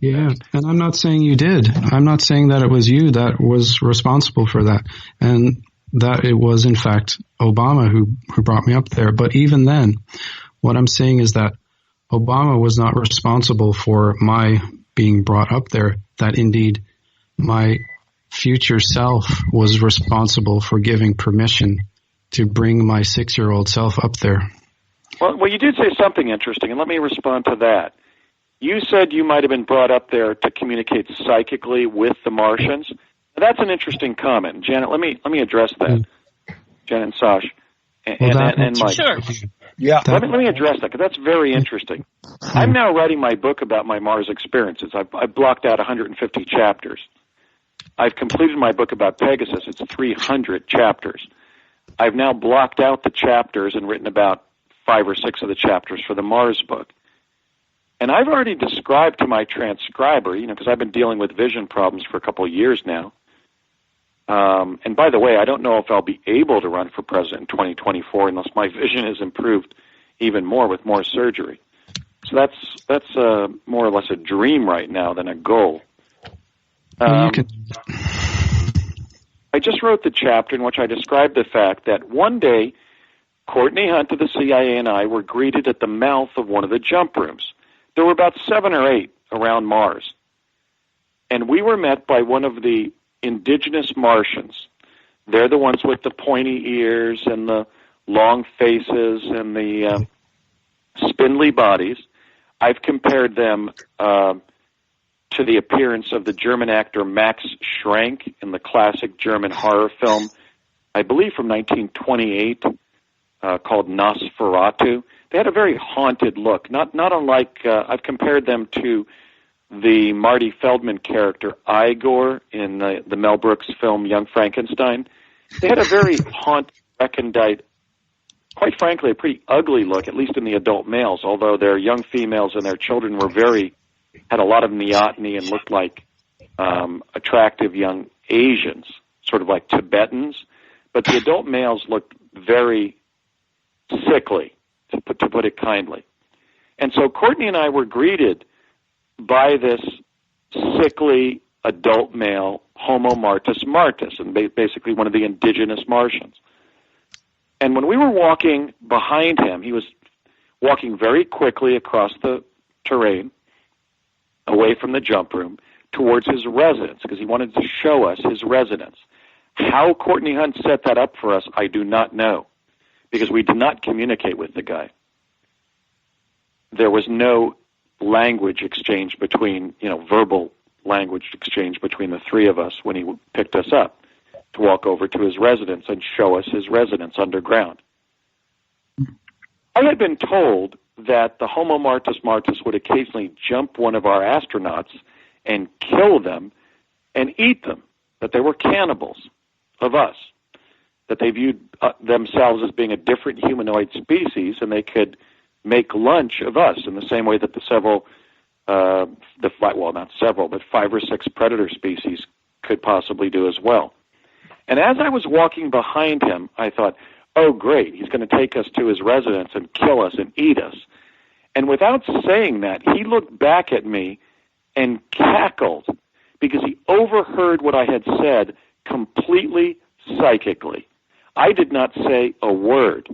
Yeah, and I'm not saying you did. I'm not saying that it was you that was responsible for that, and that it was, in fact, Obama who brought me up there. But even then, what I'm saying is that Obama was not responsible for my being brought up there, that indeed my future self was responsible for giving permission to bring my 6-year-old self up there. Well, you did say something interesting, and let me respond to that. You said you might have been brought up there to communicate psychically with the Martians, That's an interesting comment, Janet. Let me address that, Janet and Sash, and Mike. Sure. Yeah. Let me address that, because that's very interesting. I'm now writing my book about my Mars experiences. I've blocked out 150 chapters. I've completed my book about Pegasus. It's 300 chapters. I've now blocked out the chapters and written about 5 or 6 of the chapters for the Mars book. And I've already described to my transcriber, because I've been dealing with vision problems for a couple of years now. And by the way, I don't know if I'll be able to run for president in 2024 unless my vision is improved even more with more surgery. So that's more or less a dream right now than a goal. I just wrote the chapter in which I described the fact that one day Courtney Hunt of the CIA and I were greeted at the mouth of one of the jump rooms. There were about 7 or 8 around Mars. And we were met by one of the indigenous Martians. They're the ones with the pointy ears and the long faces and the spindly bodies. I've compared them to the appearance of the German actor Max Schrank in the classic German horror film, I believe from 1928, called Nosferatu. They had a very haunted look, not unlike, I've compared them to the Marty Feldman character Igor in the Mel Brooks film Young Frankenstein. They had a very haunted, recondite, quite frankly, a pretty ugly look, at least in the adult males, although their young females and their children had a lot of neoteny and looked like attractive young Asians, sort of like Tibetans. But the adult males looked very sickly, to put it kindly. And so Courtney and I were greeted by this sickly adult male, Homo Martis Martis, and basically one of the indigenous Martians. And when we were walking behind him, he was walking very quickly across the terrain, away from the jump room, towards his residence, because he wanted to show us his residence. How Courtney Hunt set that up for us, I do not know, because we did not communicate with the guy. There was no language exchange between, verbal language exchange between the three of us when he picked us up to walk over to his residence and show us his residence underground. I had been told that the Homo Martis Martis would occasionally jump one of our astronauts and kill them and eat them, that they were cannibals of us, that they viewed themselves as being a different humanoid species and they could make lunch of us in the same way that not several, but 5 or 6 predator species could possibly do as well. And as I was walking behind him, I thought, oh, great, he's going to take us to his residence and kill us and eat us. And without saying that, he looked back at me and cackled because he overheard what I had said completely psychically. I did not say a word.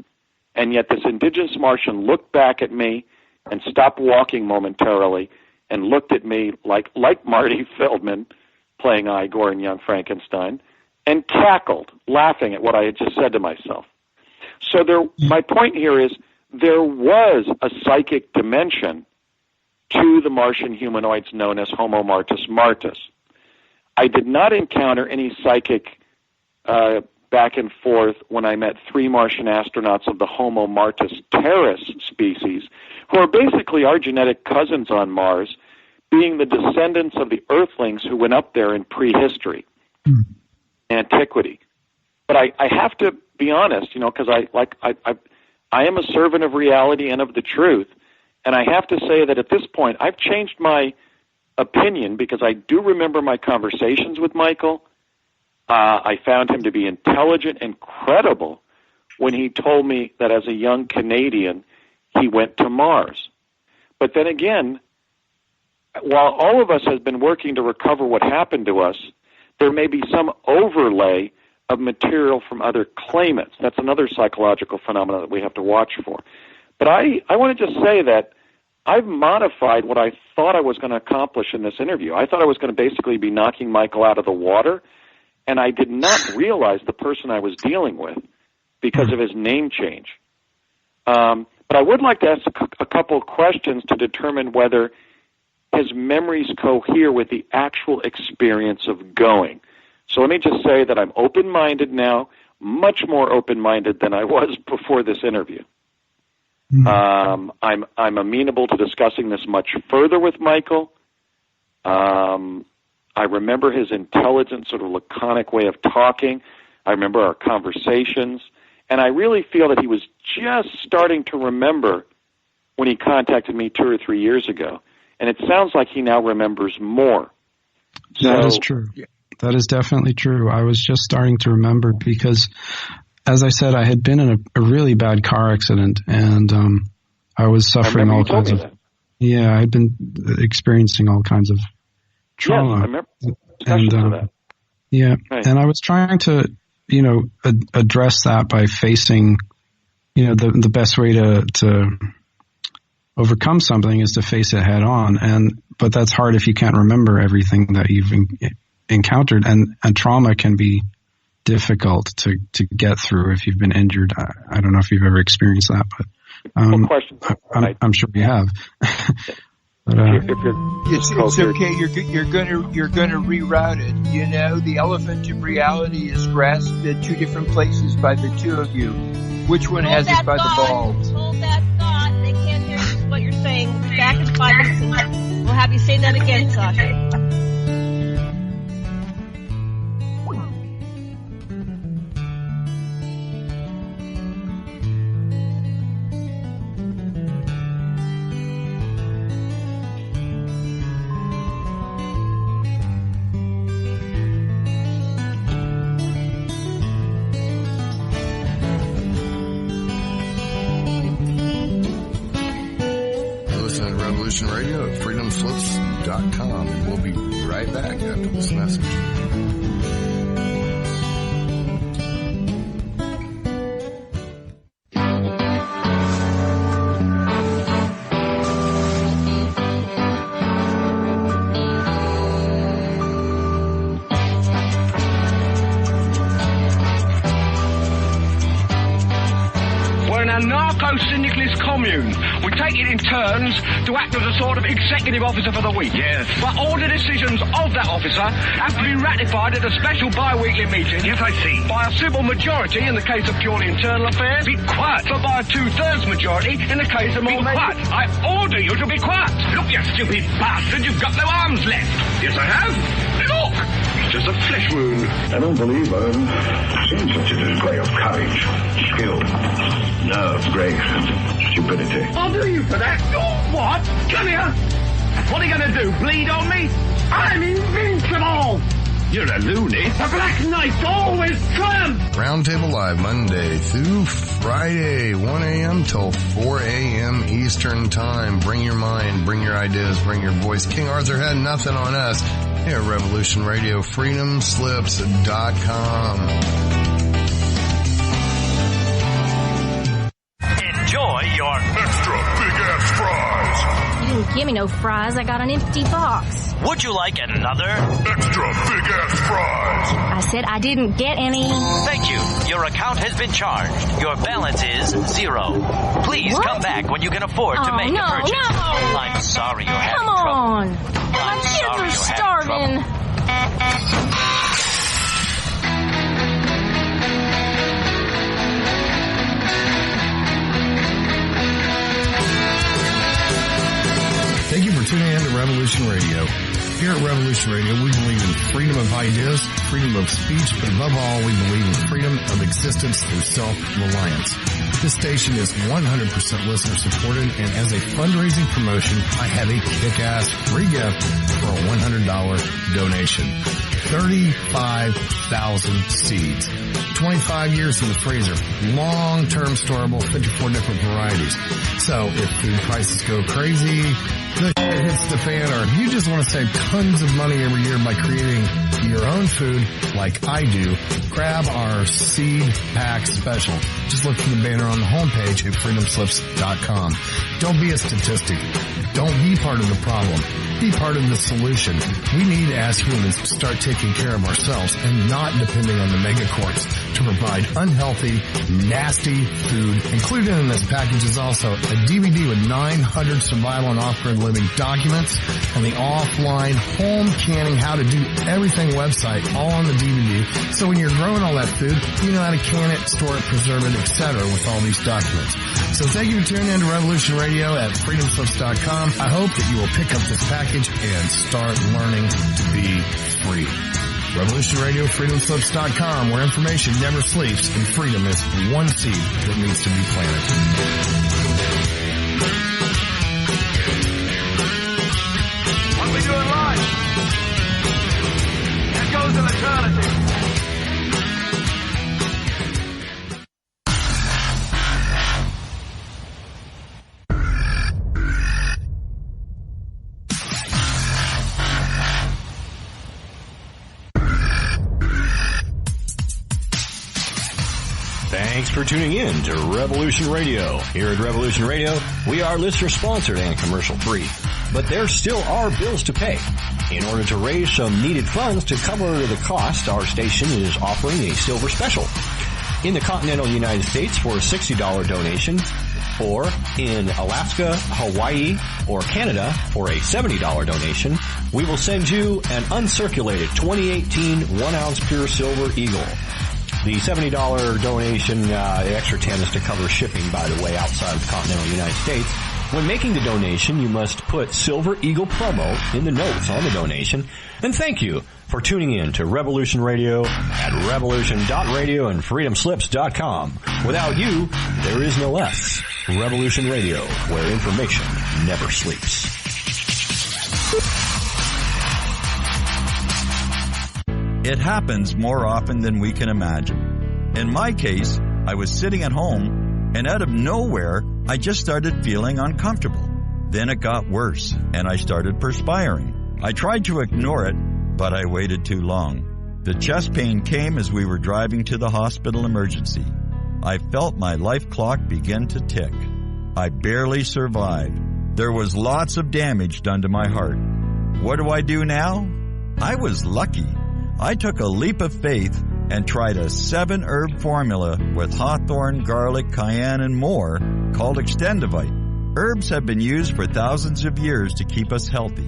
And yet this indigenous Martian looked back at me and stopped walking momentarily and looked at me like Marty Feldman playing Igor in Young Frankenstein and cackled, laughing at what I had just said to myself. So my point here is there was a psychic dimension to the Martian humanoids known as Homo Martis Martis. I did not encounter any psychic back and forth when I met 3 Martian astronauts of the Homo Martis Terris species, who are basically our genetic cousins on Mars, being the descendants of the Earthlings who went up there in prehistory, antiquity. But I have to be honest, because I am a servant of reality and of the truth, and I have to say that at this point I've changed my opinion because I do remember my conversations with Michael. I found him to be intelligent and credible when he told me that as a young Canadian he went to Mars. But then again, while all of us has been working to recover what happened to us, there may be some overlay of material from other claimants. That's another psychological phenomenon that we have to watch for. But I want to just say that I've modified what I thought I was going to accomplish in this interview. I thought I was going to basically be knocking Michael out of the water, and I did not realize the person I was dealing with because of his name change. But I would like to ask a couple of questions to determine whether his memories cohere with the actual experience of going. So let me just say that I'm open-minded now, much more open-minded than I was before this interview. I'm amenable to discussing this much further with Michael. I remember his intelligent, sort of laconic way of talking. I remember our conversations. And I really feel that he was just starting to remember when he contacted me 2 or 3 years ago. And it sounds like he now remembers more. That is true. That is definitely true. I was just starting to remember because, as I said, I had been in a really bad car accident, and I was suffering all kinds of... Yeah, I had been experiencing all kinds of trauma. Yes, I remember discussions of that. Yeah, right. And I was trying to, address that by facing, the best way to overcome something is to face it head on. But that's hard if you can't remember everything that you've encountered, and trauma can be difficult to get through if you've been injured. I don't know if you've ever experienced that, but I'm sure you have. But, it's okay. You're gonna reroute it. The elephant of reality is grasped at 2 different places by the 2 of you. Which one has it by the balls? Hold that thought. They can't hear what you're saying. We'll be back in 5 minutes. We'll have you say that again, Sasha. Radio at freedomslips.com. And we'll be right back after this message. We're an anarcho-syndicalist commune. We take it in turns to act as a sort of executive officer for the week. Yes. But all the decisions of that officer have to be ratified at a special bi-weekly meeting. Yes, I see. By a simple majority in the case of purely internal affairs. Be quiet. But by a 2/3 majority in the case of more... Be quiet. I order you to be quiet. Look, you stupid bastard, you've got no arms left. Yes, I have. Look. It's just a flesh wound. I don't believe I've seen such a display of courage, skill, nerve, grace, and stupidity. I'll do you for that. What? Come here. What are you going to do, bleed on me? I'm invincible. You're a loony. The Black Knight always triumphs. Roundtable Live Monday through Friday, 1 a.m. till 4 a.m. Eastern Time. Bring your mind, bring your ideas, bring your voice. King Arthur had nothing on us here at Revolution Radio, freedomslips.com. Enjoy your extra big-ass fries. You didn't give me no fries. I got an empty box. Would you like another? Extra big-ass fries. I said I didn't get any. Thank you. Your account has been charged. Your balance is 0. Please come back when you can afford to make a purchase. No. I'm sorry you're having trouble. Come on. My kids are starving. Thank you for tuning in to Revolution Radio. Here at Revolution Radio, we believe in freedom of ideas, freedom of speech, but above all, we believe in freedom of existence through self-reliance. This station is 100% listener supported, and as a fundraising promotion, I have a kick-ass free gift for a $100 donation. 35,000 seeds. 25 years in the freezer. Long-term storable, 54 different varieties. So if food prices go crazy, the shit hits the fan, or if you just want to save tons of money every year by creating your own food like I do, grab our seed pack special. Just look for the banner on the homepage at freedomslips.com. Don't be a statistic. Don't be part of the problem. Be part of the solution. We need, as humans, to start taking care of ourselves and not depending on the megacorps to provide unhealthy, nasty food. Included in this package is also a DVD with 900 survival and off-grid living documents and the offline home canning how to do everything website all on the DVD. So when you're growing all that food, you know how to can it, store it, preserve it, etc. with all these documents. So thank you for tuning in to Revolution Radio at freedomslips.com. I hope that you will pick up this package and start learning to be free. Revolution Radio, freedomslips.com, where information never sleeps and freedom is one seed that needs to be planted. What we do in life, it goes in eternity. Thanks for tuning in to Revolution Radio. Here at Revolution Radio, we are listener-sponsored and commercial-free. But there still are bills to pay. In order to raise some needed funds to cover the cost, our station is offering a silver special. In the continental United States for a $60 donation, or in Alaska, Hawaii, or Canada for a $70 donation, we will send you an uncirculated 2018 1-ounce pure silver Eagle. The $70 donation, the extra 10 is to cover shipping, by the way, outside of the continental United States. When making the donation, you must put Silver Eagle promo in the notes on the donation. And thank you for tuning in to Revolution Radio at revolution.radio and freedomslips.com. Without you, there is no us. Revolution Radio, where information never sleeps. It happens more often than we can imagine. In my case, I was sitting at home, and out of nowhere, I just started feeling uncomfortable. Then it got worse, and I started perspiring. I tried to ignore it, but I waited too long. The chest pain came as we were driving to the hospital emergency. I felt my life clock begin to tick. I barely survived. There was lots of damage done to my heart. What do I do now? I was lucky. I took a leap of faith and tried a 7-herb formula with hawthorn, garlic, cayenne, and more called Extendivite. Herbs have been used for thousands of years to keep us healthy.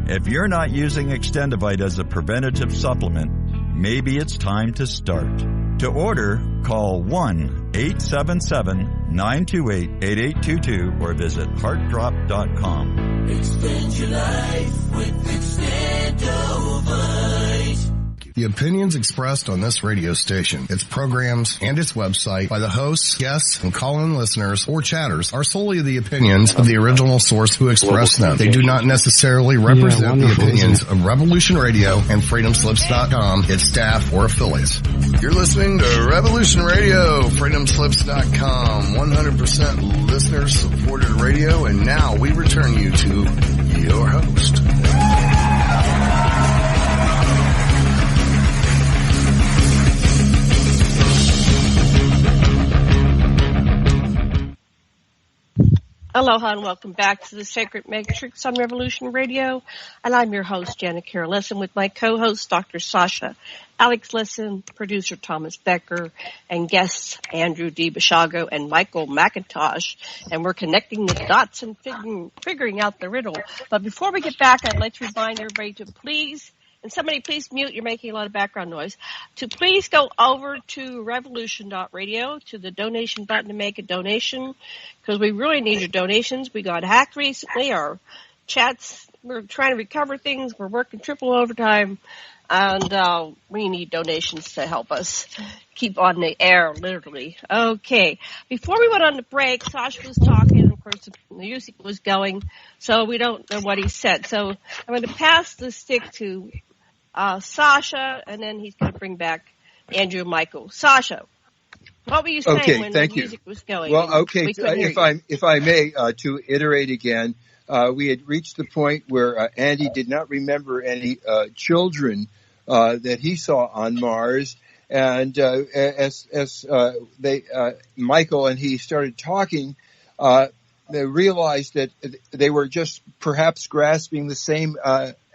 If you're not using Extendivite as a preventative supplement, maybe it's time to start. To order, call 1-877-928-8822 or visit heartdrop.com. Extend your life with Extendivite. The opinions expressed on this radio station, its programs, and its website by the hosts, guests, and call-in listeners or chatters are solely the opinions of the original source who expressed them. They do not necessarily represent the opinions of Revolution Radio and freedomslips.com, its staff, or affiliates. You're listening to Revolution Radio, freedomslips.com, 100% listener-supported radio, and now we return you to your host. Aloha and welcome back to the Sacred Matrix on Revolution Radio. And I'm your host, Janet Carroll Lesson, with my co-host, Dr. Sasha Alex Lesson, producer Thomas Becker, and guests Andrew D. Bashago and Michael Macintosh. And we're connecting the dots and figuring out the riddle. But before we get back, I'd like to remind everybody to please, and somebody please mute, you're making a lot of background noise, to please go over to revolution.radio to the donation button to make a donation, because we really need your donations. We got hacked recently. Our chats, we're trying to recover things. We're working triple overtime, and we need donations to help us keep on the air, literally. Okay. Before we went on the break, Sasha was talking, and of course the music was going, so we don't know what he said. So I'm going to pass the stick to Sasha, and then he's going to bring back Andrew and Michael. Sasha, what were you saying when the music was going? Well, okay, if I may, to iterate again, we had reached the point where Andy did not remember any children that he saw on Mars, and as Michael and he started talking, they realized that they were just perhaps grasping the same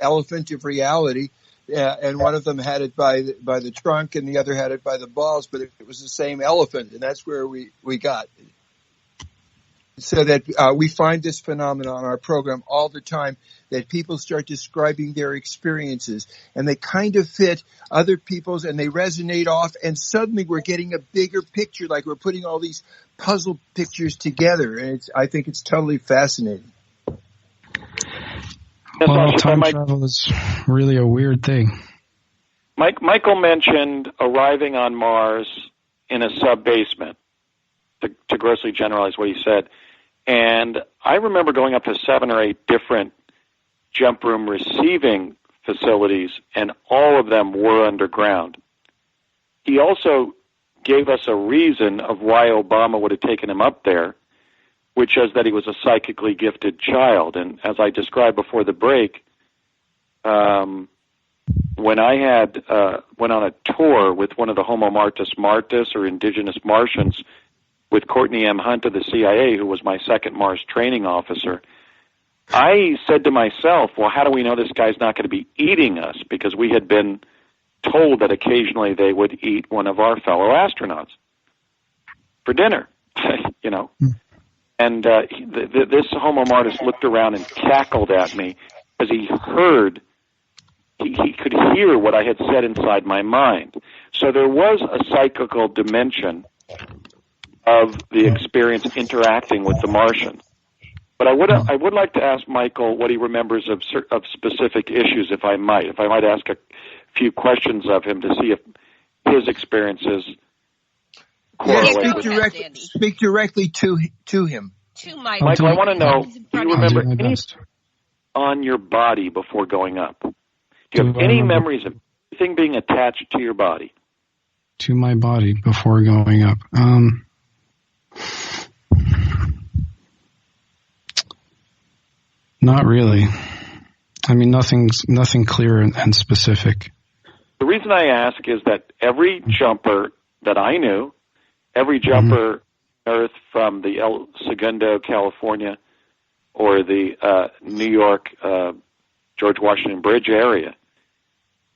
elephant of reality, and one of them had it by the trunk and the other had it by the balls, but it was the same elephant, and that's where we got. So that we find this phenomenon on our program all the time, that people start describing their experiences and they kind of fit other people's and they resonate off, and suddenly we're getting a bigger picture, like we're putting all these puzzle pictures together, and I think it's totally fascinating. Well, time travel is really a weird thing. Michael mentioned arriving on Mars in a sub-basement, to grossly generalize what he said. And I remember going up to 7 or 8 different jump room receiving facilities, and all of them were underground. He also gave us a reason of why Obama would have taken him up there, which is that he was a psychically gifted child. And as I described before the break, when I went on a tour with one of the Homo Martis or indigenous Martians with Courtney M. Hunt of the CIA, who was my second Mars training officer, I said to myself, well, how do we know this guy's not going to be eating us? Because we had been told that occasionally they would eat one of our fellow astronauts for dinner, you know. And this Homo Martis looked around and cackled at me because he could hear what I had said inside my mind. So there was a psychical dimension of the experience interacting with the Martians. But I would like to ask Michael what he remembers of specific issues, if I might. If I might ask a few questions of him to see if his experiences correlate. Speak directly to him. To Michael. Michael, I want to know, do you remember anything on your body before going up? Do you have any memories of anything being attached to your body? To my body before going up? Not really. I mean, nothing clear and specific. The reason I ask is that every jumper that I knew, every jumper Earth from the El Segundo, California, or the New York, George Washington Bridge area,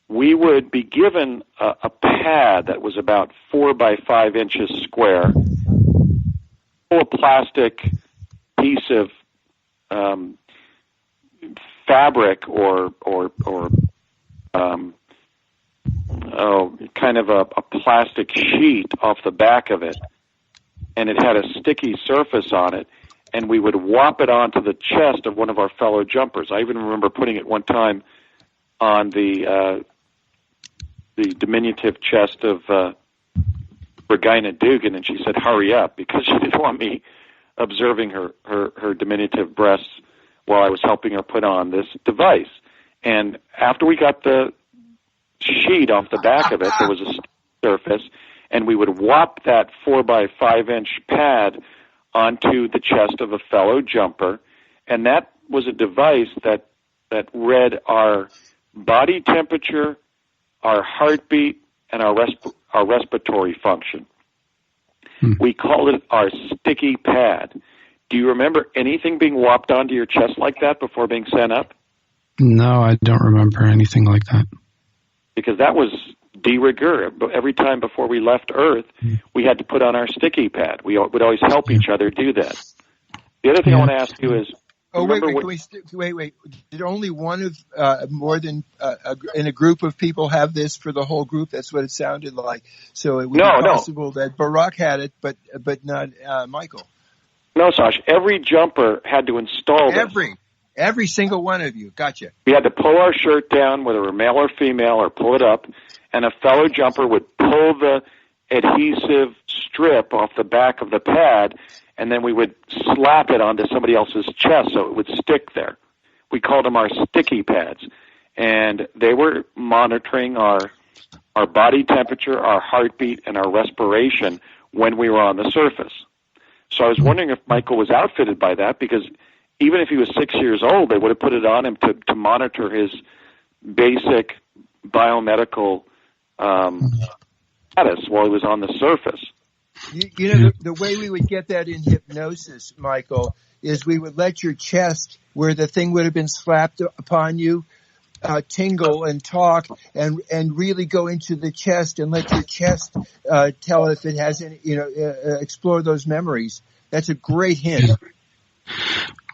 we would be given a pad that was about 4 by 5 inches square, a plastic piece of fabric or kind of a plastic sheet off the back of it, and it had a sticky surface on it, and we would whop it onto the chest of one of our fellow jumpers. I even remember putting it one time on the diminutive chest of Regina Dugan, and she said, "Hurry up," because she didn't want me observing her diminutive breasts while I was helping her put on this device. And after we got the sheet off the back of it, there was a surface, and we would whop that 4 by 5 inch pad onto the chest of a fellow jumper, and that was a device that read our body temperature, our heartbeat, and our respiratory function. We called it our sticky pad. Do you remember anything being whopped onto your chest like that before being sent up? No, I don't remember anything like that. Because that was de rigueur. Every time before we left Earth, we had to put on our sticky pad. We would always help each other do that. The other thing I want to ask you is... Wait. Did only one of more than in a group of people have this for the whole group? That's what it sounded like. So it would be possible that Barack had it, but not Michael. No, Sash. Every jumper had to install this. Every single one of you. Gotcha. We had to pull our shirt down, whether we're male or female, or pull it up, and a fellow jumper would pull the adhesive strip off the back of the pad, and then we would slap it onto somebody else's chest so it would stick there. We called them our sticky pads, and they were monitoring our body temperature, our heartbeat, and our respiration when we were on the surface. So I was wondering if Michael was outfitted by that, because even if he was 6 years old, they would have put it on him to monitor his basic biomedical status while he was on the surface. You know, the way we would get that in hypnosis, Michael, is we would let your chest, where the thing would have been slapped upon you, tingle and talk and really go into the chest and let your chest tell if it has any, explore those memories. That's a great hint.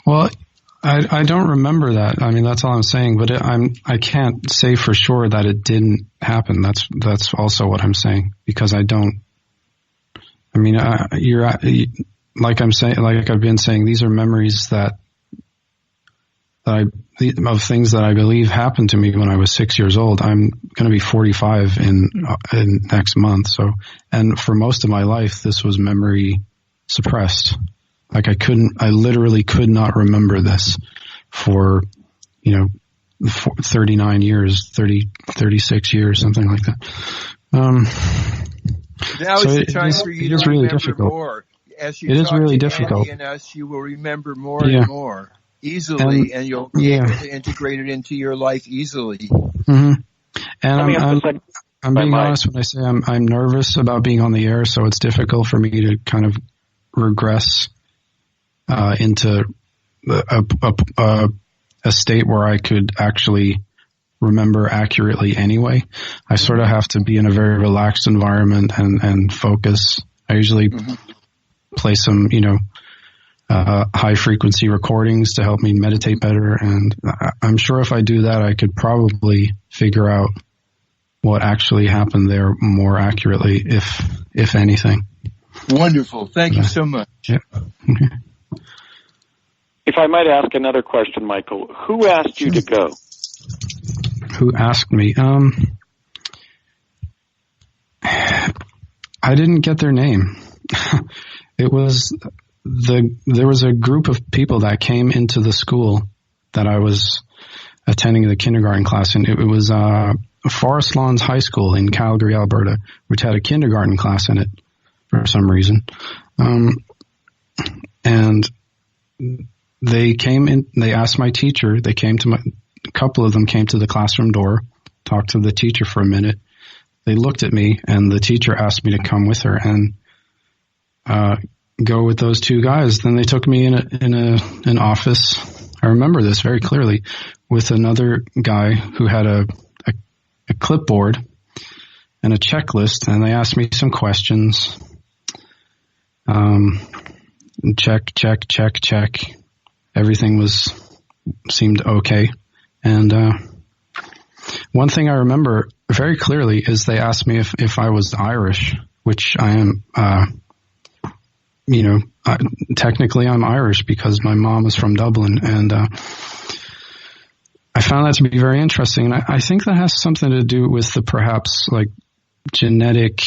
Well, I don't remember that. I mean, that's all I'm saying, but I can't say for sure that it didn't happen. That's also what I'm saying, because I don't. I mean, like I've been saying, these are memories of things that I believe happened to me when I was 6 years old. I'm going to be 45 in next month. So, and for most of my life, this was memory suppressed. Like I literally could not remember this for, 39 years, 36 years, something like that. Now is the time for you to remember more. As you talk to Andy and us, you will remember more and more easily, and you'll be able to integrate it into your life easily. Mm-hmm. And I'm being honest when I say I'm nervous about being on the air, so it's difficult for me to kind of regress into a state where I could actually remember accurately anyway. I sort of have to be in a very relaxed environment and focus. I usually play some, high frequency recordings to help me meditate better. And I'm sure if I do that, I could probably figure out what actually happened there more accurately, if anything. Wonderful. Thank you so much. Yeah. If I might ask another question, Michael, who asked you to go? Who asked me? I didn't get their name. There was a group of people that came into the school that I was attending the kindergarten class, and it was Forest Lawns High School in Calgary, Alberta, which had a kindergarten class in it for some reason. And they came in, they asked my teacher, a couple of them came to the classroom door, talked to the teacher for a minute. They looked at me, and the teacher asked me to come with her and go with those two guys. Then they took me in an office. I remember this very clearly, with another guy who had a clipboard and a checklist, and they asked me some questions. Check. Everything seemed okay. And one thing I remember very clearly is they asked me if I was Irish, which I am. Technically I'm Irish because my mom is from Dublin, and I found that to be very interesting. And I think that has something to do with the perhaps like genetic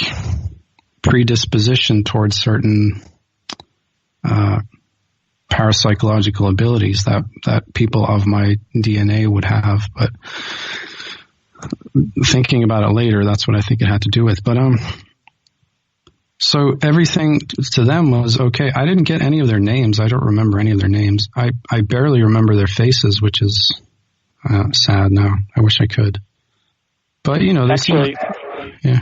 predisposition towards certain parapsychological abilities that people of my DNA would have. But thinking about it later, that's what I think it had to do with. But so everything to them was okay. I didn't get any of their names. I don't remember any of their names. I barely remember their faces, which is sad now. I wish I could. But, they actually, yeah.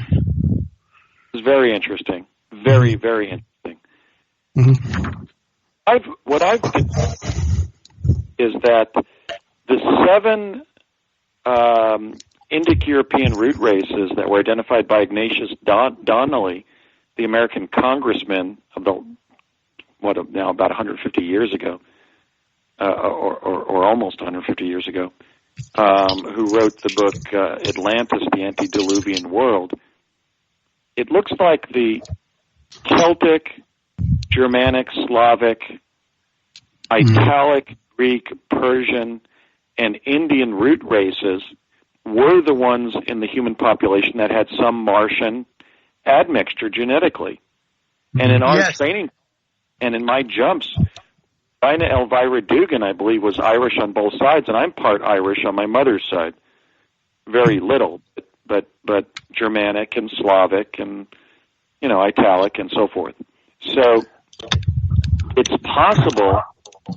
It's very interesting. Very, very interesting. Mm-hmm. What I've been is that the 7 Indo-European root races that were identified by Ignatius Donnelly, the American congressman of now about 150 years ago, or almost 150 years ago, who wrote the book Atlantis, the Antediluvian World. It looks like the Celtic, Germanic, Slavic, Italic, Greek, Persian, and Indian root races were the ones in the human population that had some Martian admixture genetically. And in our training, and in my jumps, Dinah Elvira Dugan, I believe, was Irish on both sides, and I'm part Irish on my mother's side. Very little, but Germanic and Slavic and, Italic and so forth. So it's possible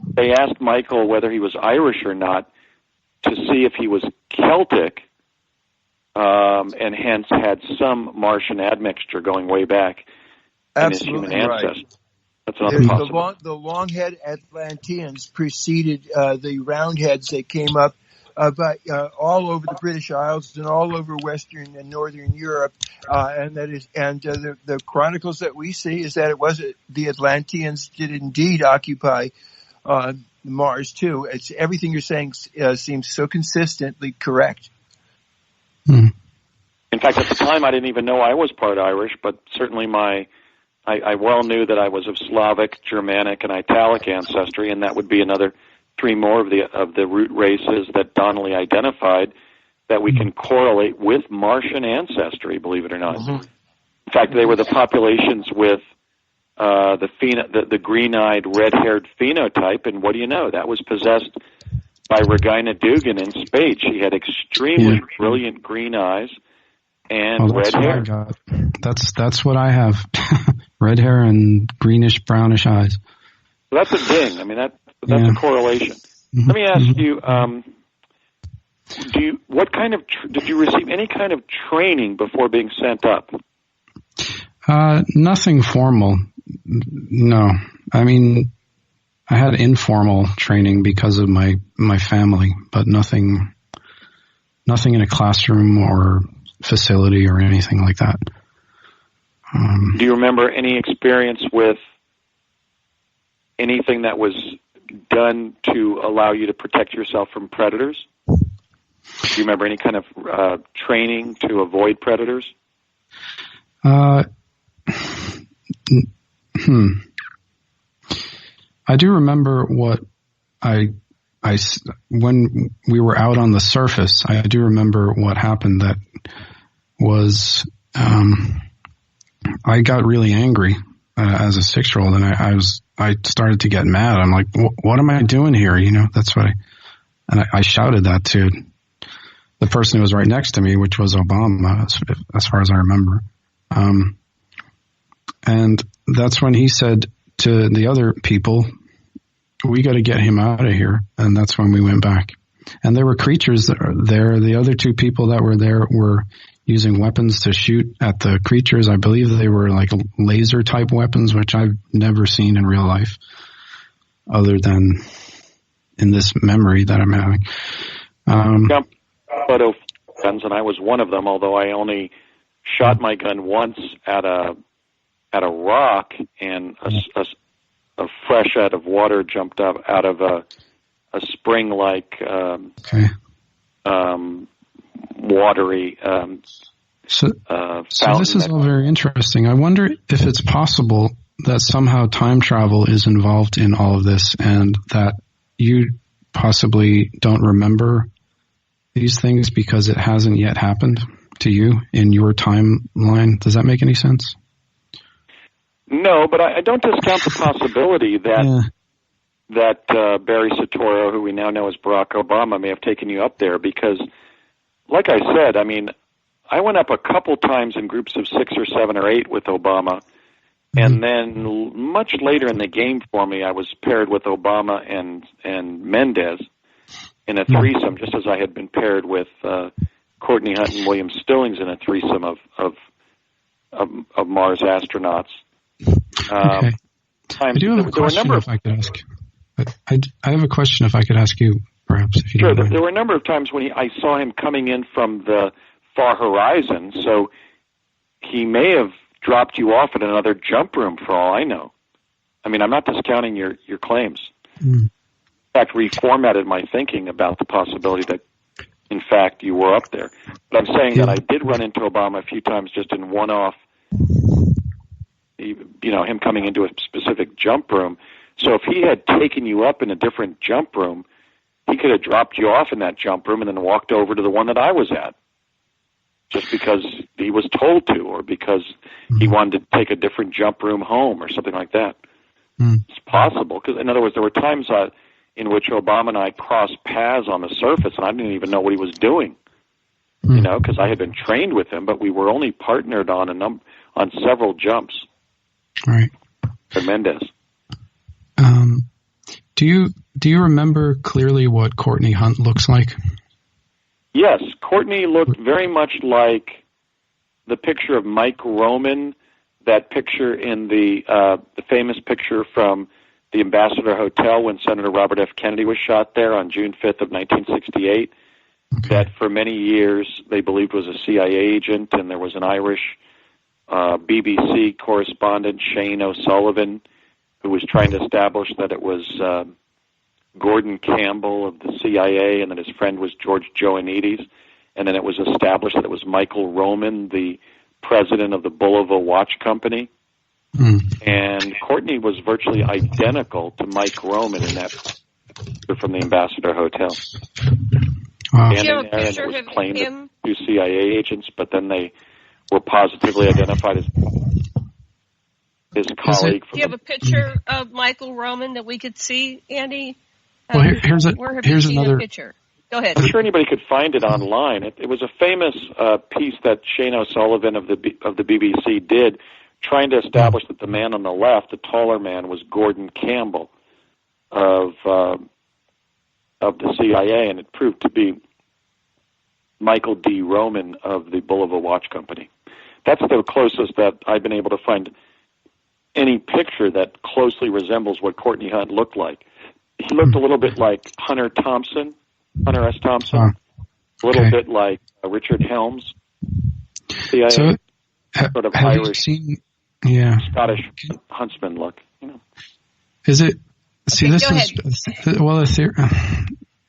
they asked Michael whether he was Irish or not to see if he was Celtic, and hence had some Martian admixture going way back. in his human ancestry. Right. That's another possibility. The long-head Atlanteans preceded the roundheads that came up all over the British Isles and all over Western and Northern Europe, the chronicles that we see is that it was the Atlanteans did indeed occupy Mars too. It's everything you're saying seems so consistently correct. In fact, at the time, I didn't even know I was part Irish, but certainly I well knew that I was of Slavic, Germanic, and Italic ancestry, and that would be another 3 more of the root races that Donnelly identified that we can correlate with Martian ancestry, believe it or not. Mm-hmm. In fact, they were the populations with the green-eyed, red-haired phenotype, and what do you know? That was possessed by Regina Dugan in spades. She had extremely brilliant green eyes and red hair. That's what I have. Red hair and greenish, brownish eyes. So that's a ding. I mean, that's a correlation. Mm-hmm. Let me ask you, did you receive any kind of training before being sent up? Nothing formal. No. I mean, I had informal training because of my family, but nothing in a classroom or facility or anything like that. Do you remember any experience with anything that was done to allow you to protect yourself from predators? Do you remember any kind of training to avoid predators? I do remember what when we were out on the surface, I do remember what happened. That was, I got really angry as a 6-year-old, and I started to get mad. I'm like, what am I doing here? You know, that's what I shouted that to the person who was right next to me, which was Obama, as far as I remember. And that's when he said to the other people, we got to get him out of here. And that's when we went back. And there were creatures there. The other 2 people that were there were using weapons to shoot at the creatures. I believe they were like laser type weapons, which I've never seen in real life other than in this memory that I'm having. Photo guns, and I was one of them, although I only shot my gun once at a rock, and a fresh head of water jumped up out of a spring-like watery So this is all very interesting. I wonder if it's possible that somehow time travel is involved in all of this, and that you possibly don't remember these things because it hasn't yet happened to you in your timeline. Does that make any sense? No, but I don't discount the possibility that Barry Soetoro, who we now know as Barack Obama, may have taken you up there because, like I said, I mean, I went up a couple times in groups of 6 or 7 or 8 with Obama, and then much later in the game for me, I was paired with Obama and Mendez in a threesome, just as I had been paired with Courtney Hunt and William Stillings in a threesome of Mars astronauts. Okay. I do have a question if I could ask. I have a question if I could ask you, perhaps, if you don't mind. There were a number of times when I saw him coming in from the far horizon, so he may have dropped you off at another jump room for all I know. I mean, I'm not discounting your claims. In fact, reformatted my thinking about the possibility that, in fact, you were up there. But I'm saying that I did run into Obama a few times just in one-off, him coming into a specific jump room. So if he had taken you up in a different jump room, he could have dropped you off in that jump room and then walked over to the one that I was at, just because he was told to, or because he wanted to take a different jump room home or something like that. It's possible, because in other words, there were times in which Obama and I crossed paths on the surface, and I didn't even know what he was doing, because I had been trained with him, but we were only partnered on several jumps. Right. For Mendez. Do you remember clearly what Courtney Hunt looks like? Yes, Courtney looked very much like the picture of Mike Roman that picture in the famous picture from the Ambassador Hotel when Senator Robert F. Kennedy was shot there on June 5th of 1968, that for many years they believed was a CIA agent, and there was an Irish BBC correspondent, Shane O'Sullivan, who was trying to establish that it was Gordon Campbell of the CIA and that his friend was George Joannides, and then it was established that it was Michael Roman, the president of the Bulova Watch Company. And Courtney was virtually identical to Mike Roman in that from the Ambassador Hotel. Wow. Do you have a picture of him? Two CIA agents, but then they were positively identified as his colleague. Do you have a picture of Michael Roman that we could see, Andy? Well, here's another picture. Go ahead. I'm sure anybody could find it online. It was a famous piece that Shane O'Sullivan of the BBC did, trying to establish that the man on the left, the taller man, was Gordon Campbell of the CIA, and it proved to be Michael D. Roman of the Bulova Watch Company. That's the closest that I've been able to find any picture that closely resembles what Courtney Hunt looked like. He looked a little bit like Hunter S. Thompson, a little bit like Richard Helms, CIA, sort of Irish, Scottish huntsman look. You know. Is it? See, this is well.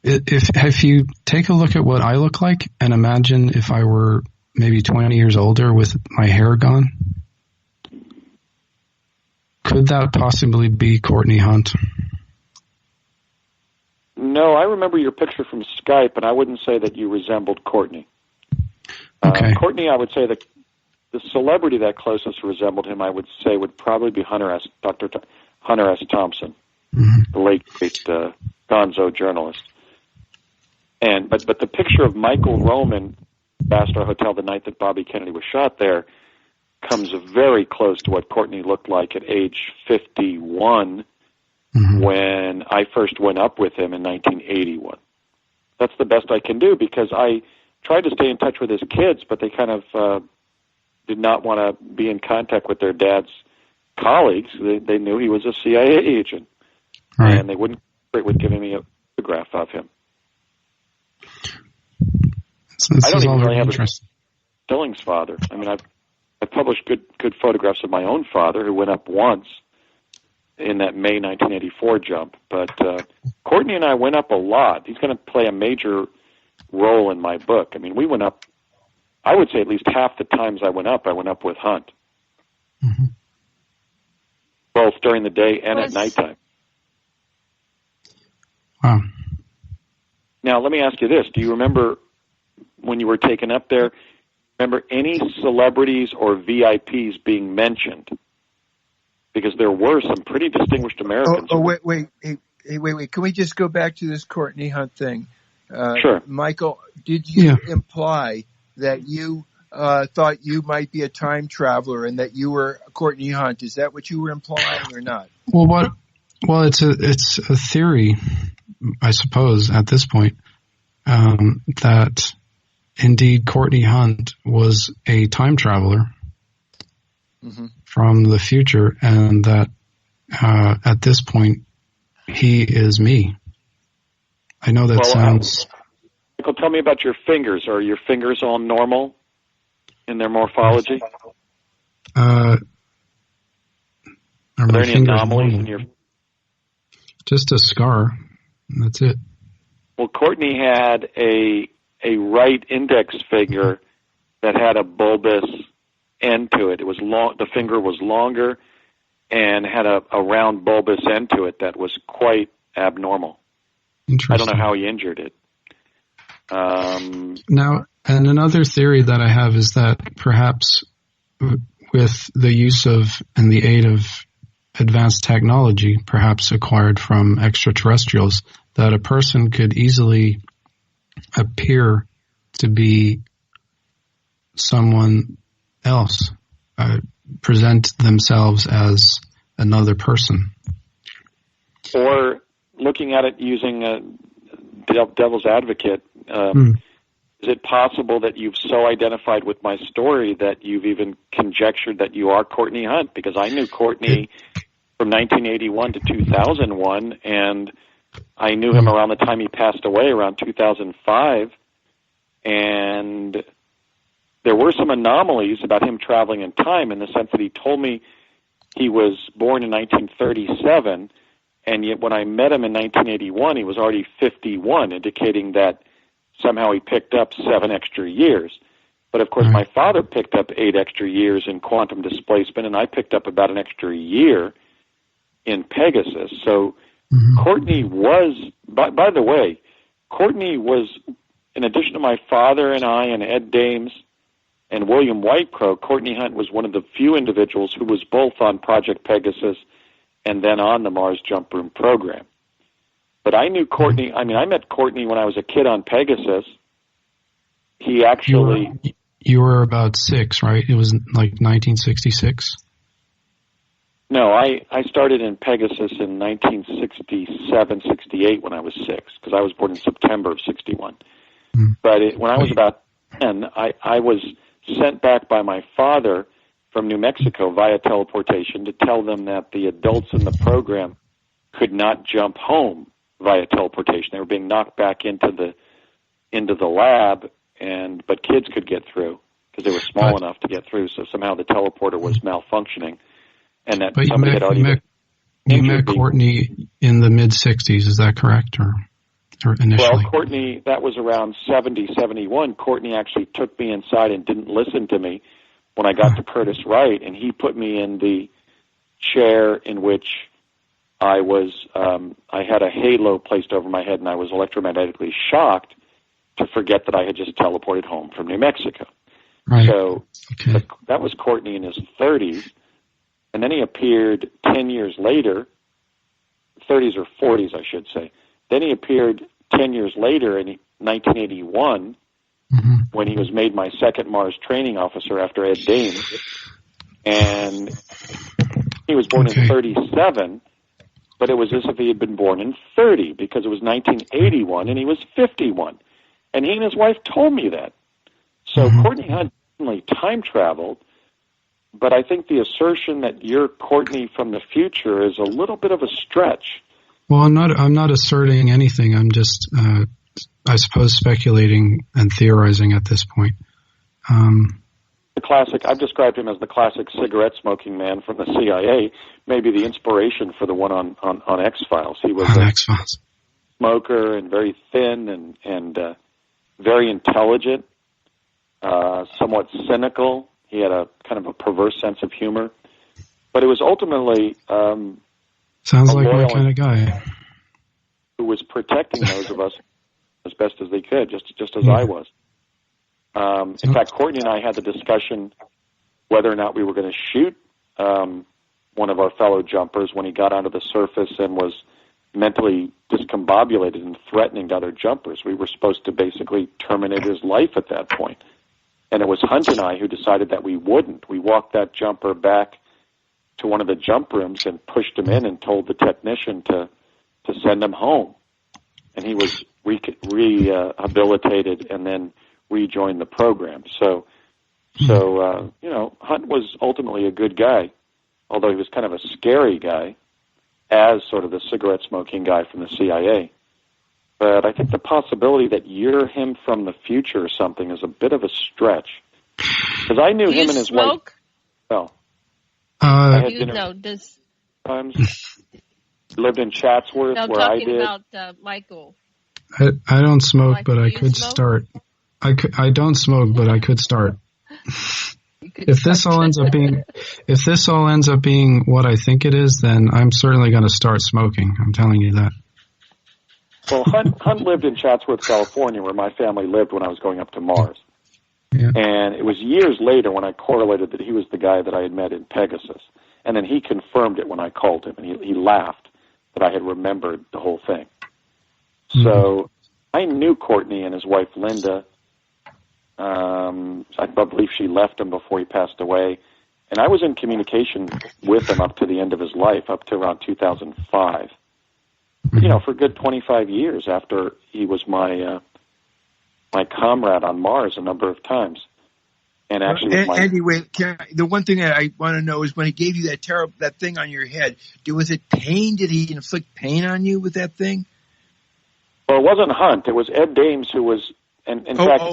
If you take a look at what I look like and imagine if I were maybe 20 years older with my hair gone, could that possibly be Courtney Hunt? No, I remember your picture from Skype, and I wouldn't say that you resembled Courtney. Okay. Courtney, I would say that the celebrity that closest resembled him, I would say, would probably be Dr. Hunter S. Thompson, the late great gonzo journalist. But the picture of Michael Roman, Ambassador Hotel, the night that Bobby Kennedy was shot there, comes very close to what Courtney looked like at age 51 when I first went up with him in 1981. That's the best I can do because I tried to stay in touch with his kids, but they kind of did not want to be in contact with their dad's colleagues. They knew he was a CIA agent, and they wouldn't cooperate with giving me a photograph of him. I don't even really have a Billings father. I mean, I've published good photographs of my own father, who went up once in that May 1984 jump. But Courtney and I went up a lot. He's going to play a major role in my book. I mean, we went up, I would say at least half the times I went up with Hunt. Both during the day and at nighttime. Wow. Now, let me ask you this. Do you remember when you were taken up there, remember any celebrities or VIPs being mentioned? Because there were some pretty distinguished Americans. Wait. Can we just go back to this Courtney Hunt thing? Sure. Michael, did you imply that you thought you might be a time traveler and that you were Courtney Hunt? Is that what you were implying or not? Well, it's a theory, I suppose, at this point, that indeed Courtney Hunt was a time traveler from the future, and that at this point he is me. I know that sounds... Michael, tell me about your fingers. Are your fingers all normal in their morphology? Are there any anomalies in your... Just a scar. That's it. Well, Courtney had a right index finger that had a bulbous end to it. It was long. The finger was longer and had a round bulbous end to it that was quite abnormal. I don't know how he injured it. Now, and another theory that I have is that perhaps with the use of and the aid of advanced technology, perhaps acquired from extraterrestrials, that a person could easily appear to be someone else, present themselves as another person. Or looking at it using a devil's advocate, is it possible that you've so identified with my story that you've even conjectured that you are Courtney Hunt? Because I knew Courtney from 1981 to 2001, and I knew him around the time he passed away, around 2005, and there were some anomalies about him traveling in time in the sense that he told me he was born in 1937, and yet when I met him in 1981, he was already 51, indicating that somehow he picked up 7 extra years. But, of course, my father picked up 8 extra years in quantum displacement, and I picked up about an extra year in Pegasus. So Courtney was, by the way, Courtney was, in addition to my father and I and Ed Dames and William Whitecrow, Courtney Hunt was one of the few individuals who was both on Project Pegasus and then on the Mars Jump Room program. But I knew Courtney, I met Courtney when I was a kid on Pegasus. He actually... You were about 6, right? It was like 1966? No, I started in Pegasus in 1967, 68 when I was 6, because I was born in September of 61. But when I was about 10, I was sent back by my father from New Mexico via teleportation to tell them that the adults in the program could not jump home via teleportation. They were being knocked back into the lab, but kids could get through because they were small enough to get through. So somehow the teleporter was malfunctioning, and that somebody had already you met Courtney in the mid '60s. Is that correct, or initially? Well, Courtney, that was around 70, 71. Courtney actually took me inside and didn't listen to me when I got to Curtis Wright, and he put me in the chair in which I was. I had a halo placed over my head, and I was electromagnetically shocked to forget that I had just teleported home from New Mexico. Right. So that was Courtney in his 30s, and then he appeared 10 years later, 30s or 40s, I should say. Then he appeared 10 years later in 1981 when he was made my second Mars training officer after Ed Dames, and he was born in 37, but it was as if he had been born in 30 because it was 1981 and he was 51. And he and his wife told me that. So Courtney Hunt definitely time traveled, but I think the assertion that you're Courtney from the future is a little bit of a stretch. Well, I'm not asserting anything. I'm just, I suppose, speculating and theorizing at this point. The classic, I've described him as the classic cigarette-smoking man from the CIA, maybe the inspiration for the one on X-Files. He was a smoker and very thin and very intelligent, somewhat cynical. He had a kind of a perverse sense of humor. But it was ultimately... Sounds like my kind of guy. Who was protecting those of us as best as they could, just as I was. In fact, Courtney and I had the discussion whether or not we were going to shoot one of our fellow jumpers when he got onto the surface and was mentally discombobulated and threatening to other jumpers. We were supposed to basically terminate his life at that point. And it was Hunt and I who decided that we wouldn't. We walked that jumper back to one of the jump rooms and pushed him in and told the technician to send him home. And he was rehabilitated and then rejoined the program. So Hunt was ultimately a good guy, although he was kind of a scary guy as sort of the cigarette-smoking guy from the CIA. But I think the possibility that you're him from the future or something is a bit of a stretch. Because I knew him and his wife. Well, does times lived in Chatsworth where I did. About Michael. I don't smoke, but I could start. I don't smoke, but I could start. If this all ends up being what I think it is, then I'm certainly going to start smoking. I'm telling you that. Well, Hunt lived in Chatsworth, California, where my family lived when I was going up to Mars. Yeah. And it was years later when I correlated that he was the guy that I had met in Pegasus. And then he confirmed it when I called him, and he laughed that I had remembered the whole thing. So I knew Courtney and his wife, Linda. I believe she left him before he passed away. And I was in communication with him up to the end of his life, up to around 2005. For a good 25 years after he was my my comrade on Mars a number of times. And actually, anyway, the one thing that I want to know is when he gave you that thing on your head, was it pain? Did he inflict pain on you with that thing? Well, it wasn't Hunt. It was Ed Dames who was, and in fact,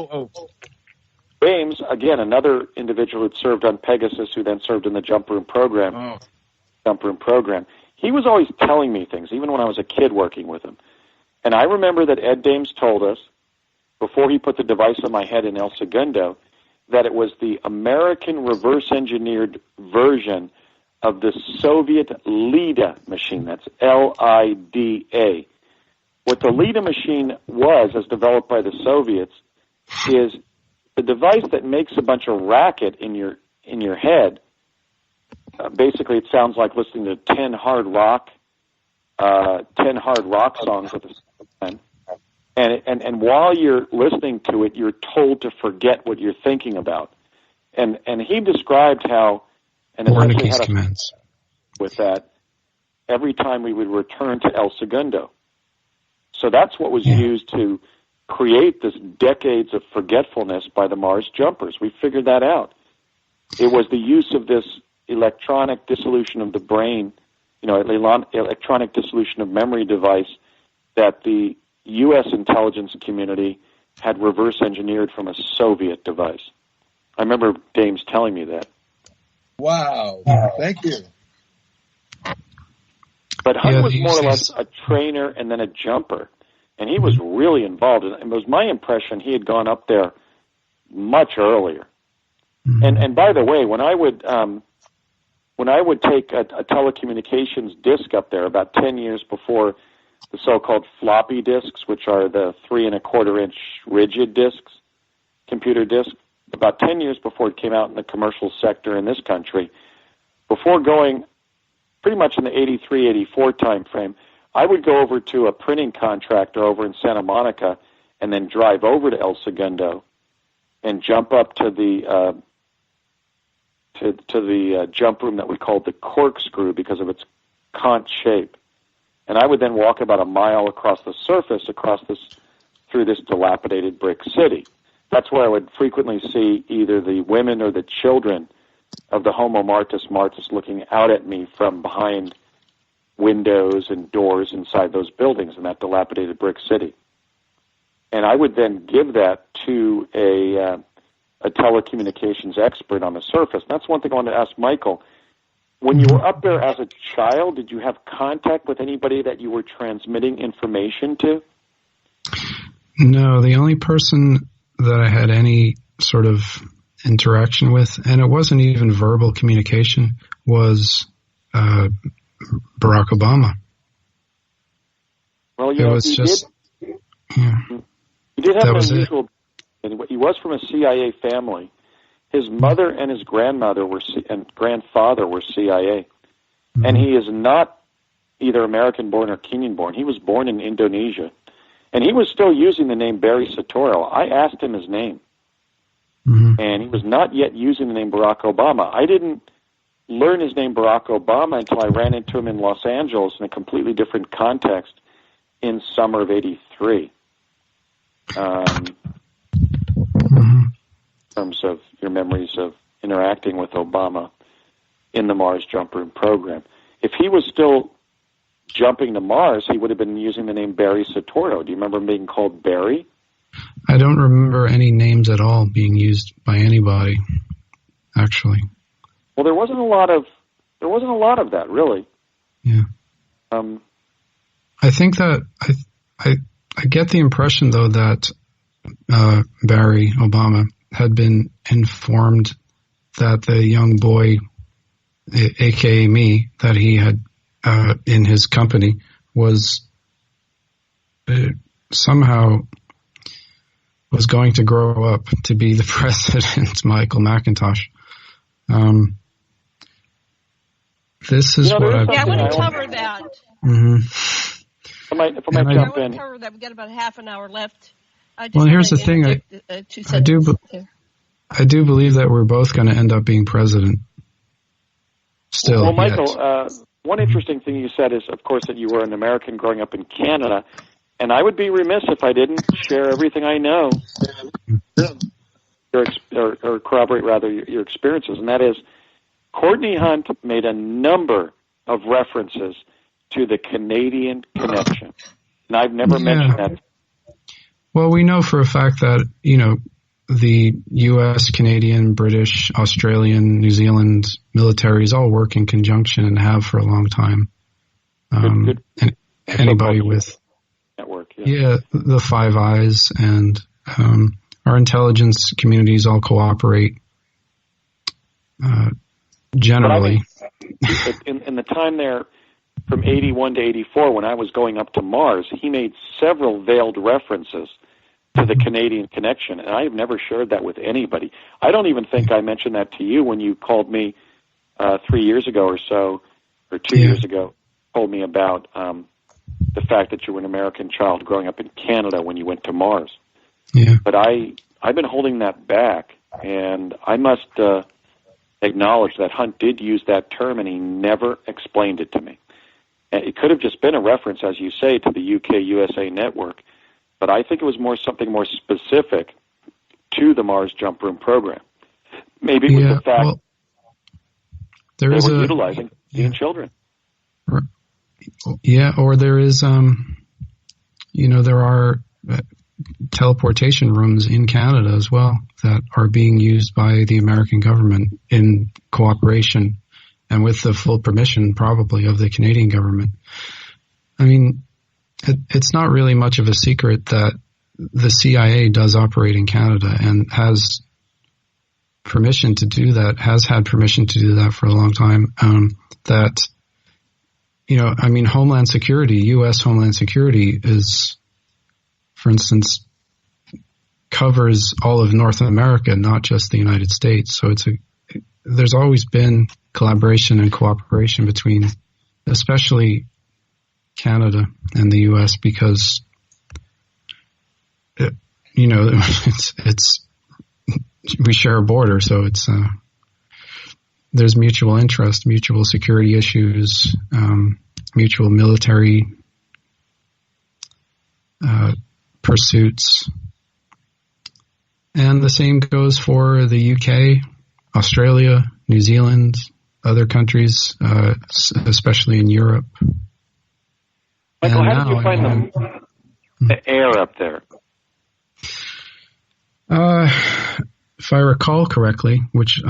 Dames, again, another individual who served on Pegasus, who then served in the Jump Room program. He was always telling me things, even when I was a kid working with him. And I remember that Ed Dames told us, before he put the device on my head in El Segundo, that it was the American reverse-engineered version of the Soviet LIDA machine. That's L-I-D-A. What the LIDA machine was, as developed by the Soviets, is the device that makes a bunch of racket in your head. Basically, it sounds like listening to 10 hard rock songs at the same time. And while you're listening to it, you're told to forget what you're thinking about. And he described how, and essentially had a with that every time we would return to El Segundo. So that's what was used to create this decades of forgetfulness by the Mars jumpers. We figured that out. It was the use of this electronic dissolution of the brain, electronic dissolution of memory device that the U.S. intelligence community had reverse engineered from a Soviet device. I remember Dames telling me that. Wow. Thank you. But Hunt was more or less a trainer and then a jumper. And he was really involved. And it was my impression he had gone up there much earlier. And by the way, when I would take a telecommunications disc up there about 10 years before the so-called floppy disks, which are the 3 1/4-inch rigid disks, computer disc, about 10 years before it came out in the commercial sector in this country, before going pretty much in the 83, 84 time frame, I would go over to a printing contractor over in Santa Monica and then drive over to El Segundo and jump up to the jump room that we called the corkscrew because of its conch shape. And I would then walk about a mile across the surface, through this dilapidated brick city. That's where I would frequently see either the women or the children of the Homo Martis Martis looking out at me from behind windows and doors inside those buildings in that dilapidated brick city. And I would then give that to a telecommunications expert on the surface. And that's one thing I wanted to ask Michael. When you were up there as a child, did you have contact with anybody that you were transmitting information to? No, the only person that I had any sort of interaction with, and it wasn't even verbal communication, was Barack Obama. Well, you did have an unusual. He was from a CIA family. His mother and his grandfather were CIA, and he is not either American-born or Kenyan-born. He was born in Indonesia, and he was still using the name Barry Soetoro. I asked him his name, and he was not yet using the name Barack Obama. I didn't learn his name Barack Obama until I ran into him in Los Angeles in a completely different context in summer of '83. In terms of your memories of interacting with Obama in the Mars Jump Room program. If he was still jumping to Mars, he would have been using the name Barry Soetoro. Do you remember him being called Barry? I don't remember any names at all being used by anybody, actually. Well, there wasn't a lot of that, really. Yeah. I think that I get the impression, though, that Barry Obama had been informed that the young boy, a.k.a. me, that he had in his company was somehow was going to grow up to be the president, Michael Macintosh. This is what I've... Yeah, I want to cover that. If I might jump in. Cover that. We've got about half an hour left. Well, here's the thing. I do believe that we're both going to end up being president. Still. Well, Michael, one interesting thing you said is, of course, that you were an American growing up in Canada. And I would be remiss if I didn't share everything I know, or corroborate rather your experiences. And that is, Courtney Hunt made a number of references to the Canadian connection. And I've never mentioned that. Well, we know for a fact that, the U.S., Canadian, British, Australian, New Zealand militaries all work in conjunction and have for a long time. Good. And anybody with network, the Five Eyes and our intelligence communities all cooperate generally. But I mean, in the time there, from 81 to 84, when I was going up to Mars, he made several veiled references to the Canadian connection, and I have never shared that with anybody. I don't even think I mentioned that to you when you called me 3 years ago or so, or 2 years ago, told me about the fact that you were an American child growing up in Canada when you went to Mars. Yeah. But I've been holding that back, and I must acknowledge that Hunt did use that term, and he never explained it to me. And it could have just been a reference, as you say, to the UK-USA network, but I think it was something more specific to the Mars Jump Room program. Maybe it was the fact they were utilizing Indian children. Yeah, or there is, there are teleportation rooms in Canada as well that are being used by the American government in cooperation and with the full permission probably of the Canadian government. I mean, it's not really much of a secret that the CIA does operate in Canada and has permission to do that, has had permission to do that for a long time. Homeland Security, U.S. Homeland Security is, for instance, covers all of North America, not just the United States. So there's always been collaboration and cooperation between, especially Canada and the U.S. because, we share a border, so there's mutual interest, mutual security issues, mutual military pursuits. And the same goes for the UK, Australia, New Zealand, other countries, especially in Europe. Michael, how did you find the air up there? If I recall correctly, which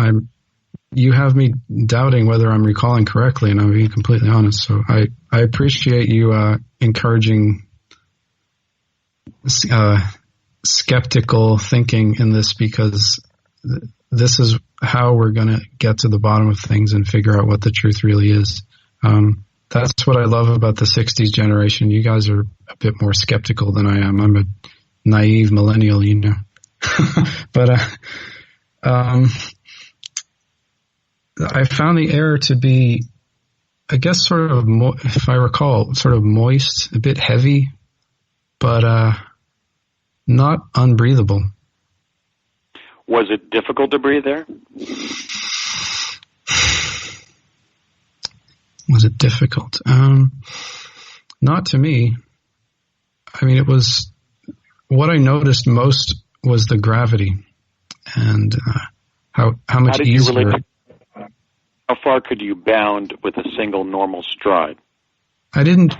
you have me doubting whether I'm recalling correctly, and I'm being completely honest. So I appreciate you encouraging skeptical thinking in this, because this is how we're going to get to the bottom of things and figure out what the truth really is. That's what I love about the 60s generation. You guys are a bit more skeptical than I am. I'm a naive millennial, But I found the air to be, I guess, sort of, if I recall, sort of moist, a bit heavy, but not unbreathable. Was it difficult to breathe there? Was it difficult? Not to me. I mean, it was, what I noticed most was the gravity and how much easier. How far could you bound with a single normal stride? I didn't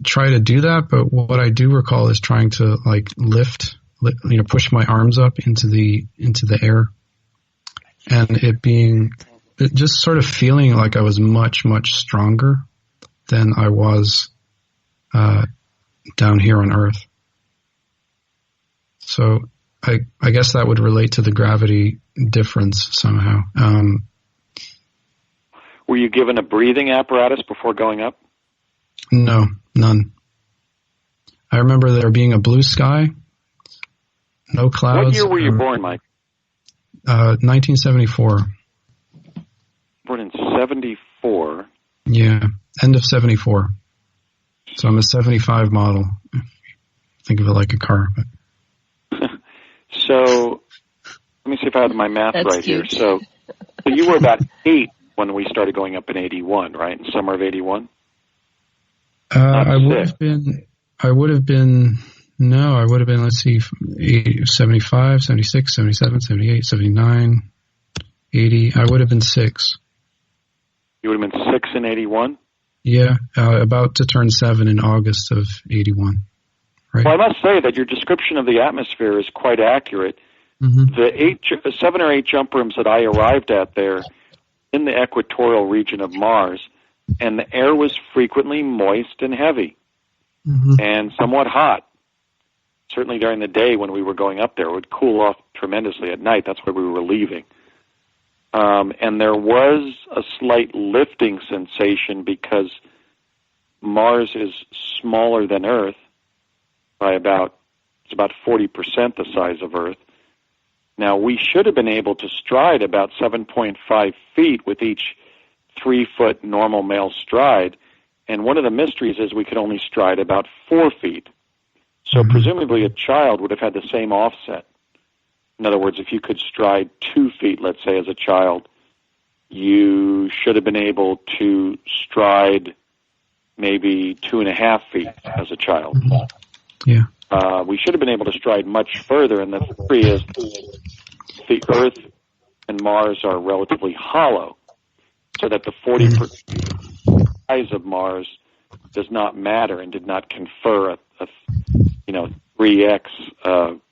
try to do that, but what I do recall is trying to lift, push my arms up into the air, and it just sort of feeling like I was much, much stronger than I was down here on Earth. So I guess that would relate to the gravity difference somehow. Were you given a breathing apparatus before going up? No, none. I remember there being a blue sky, no clouds. What year were you born, Mike? 1974. Born in 74. Yeah, end of 74. So I'm a 75 model. Think of it like a car. But. So let me see if I have my math right here. So you were about 8 when we started going up in 81, right? In summer of 81? I I would have been, let's see, 75, 76, 77, 78, 79, 80. I would have been 6. You would have been 6 in 81? Yeah, about to turn 7 in August of 81. Right. Well, I must say that your description of the atmosphere is quite accurate. Mm-hmm. The 7 or 8 jump rooms that I arrived at there in the equatorial region of Mars, and the air was frequently moist and heavy, and somewhat hot. Certainly during the day when we were going up there, it would cool off tremendously at night. That's where we were leaving. And there was a slight lifting sensation because Mars is smaller than Earth by about 40% the size of Earth. Now, we should have been able to stride about 7.5 feet with each 3-foot normal male stride, and one of the mysteries is we could only stride about 4 feet. So presumably a child would have had the same offset. In other words, if you could stride 2 feet, let's say, as a child, you should have been able to stride maybe 2.5 feet as a child. Yeah. We should have been able to stride much further, and the theory is the Earth and Mars are relatively hollow, so that the 40% size of Mars does not matter and did not confer a 3x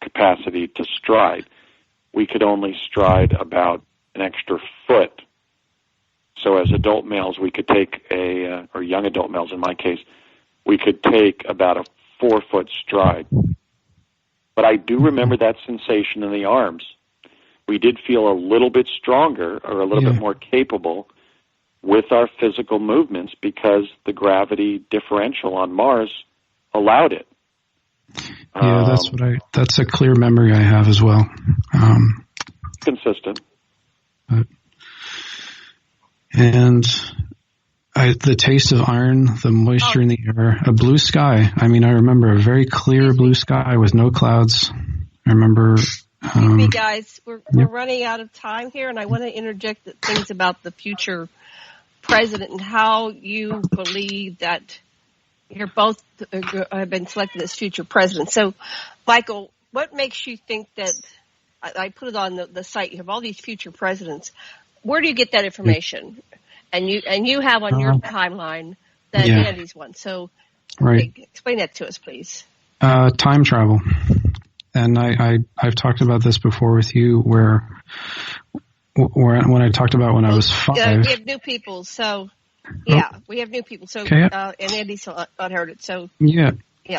capacity to stride. We could only stride about an extra foot. So as adult males, we could take or young adult males in my case, we could take about a 4-foot stride. But I do remember that sensation in the arms. We did feel a little bit stronger or a little bit more capable with our physical movements because the gravity differential on Mars allowed it. Yeah, that's a clear memory I have as well. Consistent. And the taste of iron, the moisture in the air, a blue sky. I mean, I remember a very clear blue sky with no clouds. I remember... Excuse me, guys. We're running out of time here, and I want to interject things about the future president and how you believe that you're both have been selected as future president. So, Michael, what makes you think that, I put it on the site, you have all these future presidents. Where do you get that information? And you have on your timeline that Andy's one. So, explain that to us, please. Time travel. And I've talked about this before with you where when I talked about when I was 5. We have new people, so we have new people. So and Andy's not heard it. So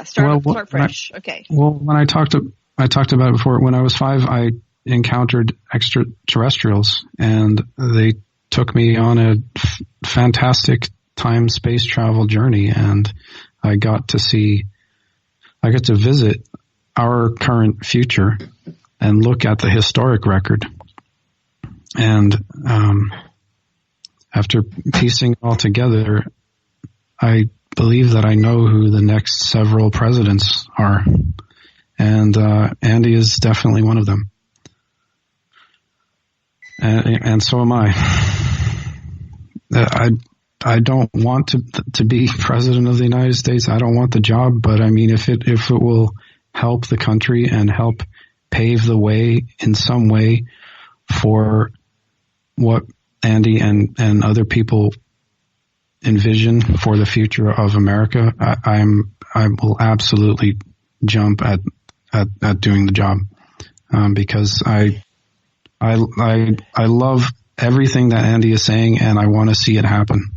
start fresh. Okay. Well, when I talked about it before, when I was 5, I encountered extraterrestrials, and they took me on a fantastic time space travel journey, and I got to visit our current future and look at the historic record. And after piecing it all together, I believe that I know who the next several presidents are. And Andy is definitely one of them. And so am I. I don't want to be president of the United States. I don't want the job, but I mean, if it will help the country and help pave the way in some way for what Andy and other people envision for the future of America, I will absolutely jump at doing the job, because I love everything that Andy is saying, and I want to see it happen.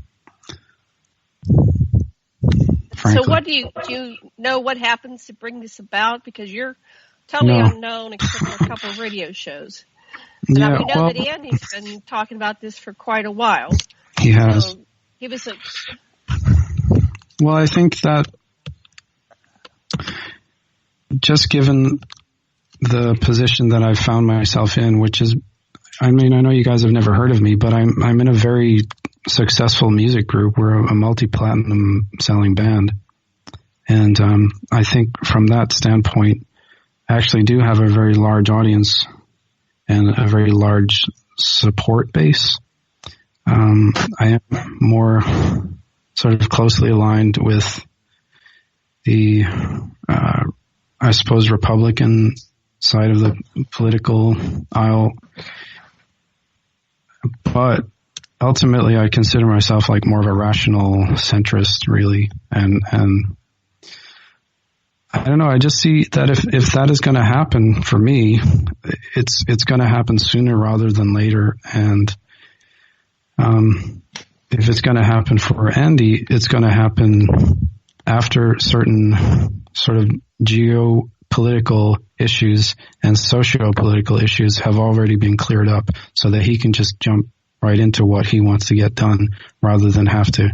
Frankly. So what do you know what happens to bring this about? Because you're totally unknown except for a couple of radio shows. Now, we know that Andy's been talking about this for quite a while. He has. So give us a... Well, I think that just given the position that I've found myself in, which is, I mean, I know you guys have never heard of me, but I'm in a very successful music group. We're a multi-platinum selling band. And I think from that standpoint, I actually do have a very large audience and a very large support base. I am more sort of closely aligned with the I suppose, Republican side of the political aisle. But ultimately, I consider myself like more of a rational centrist, really. And I don't know, I just see that if that is going to happen for me, it's going to happen sooner rather than later. And if it's going to happen for Andy, it's going to happen after certain sort of geopolitical issues and socio-political issues have already been cleared up, so that he can just jump right into what he wants to get done rather than have to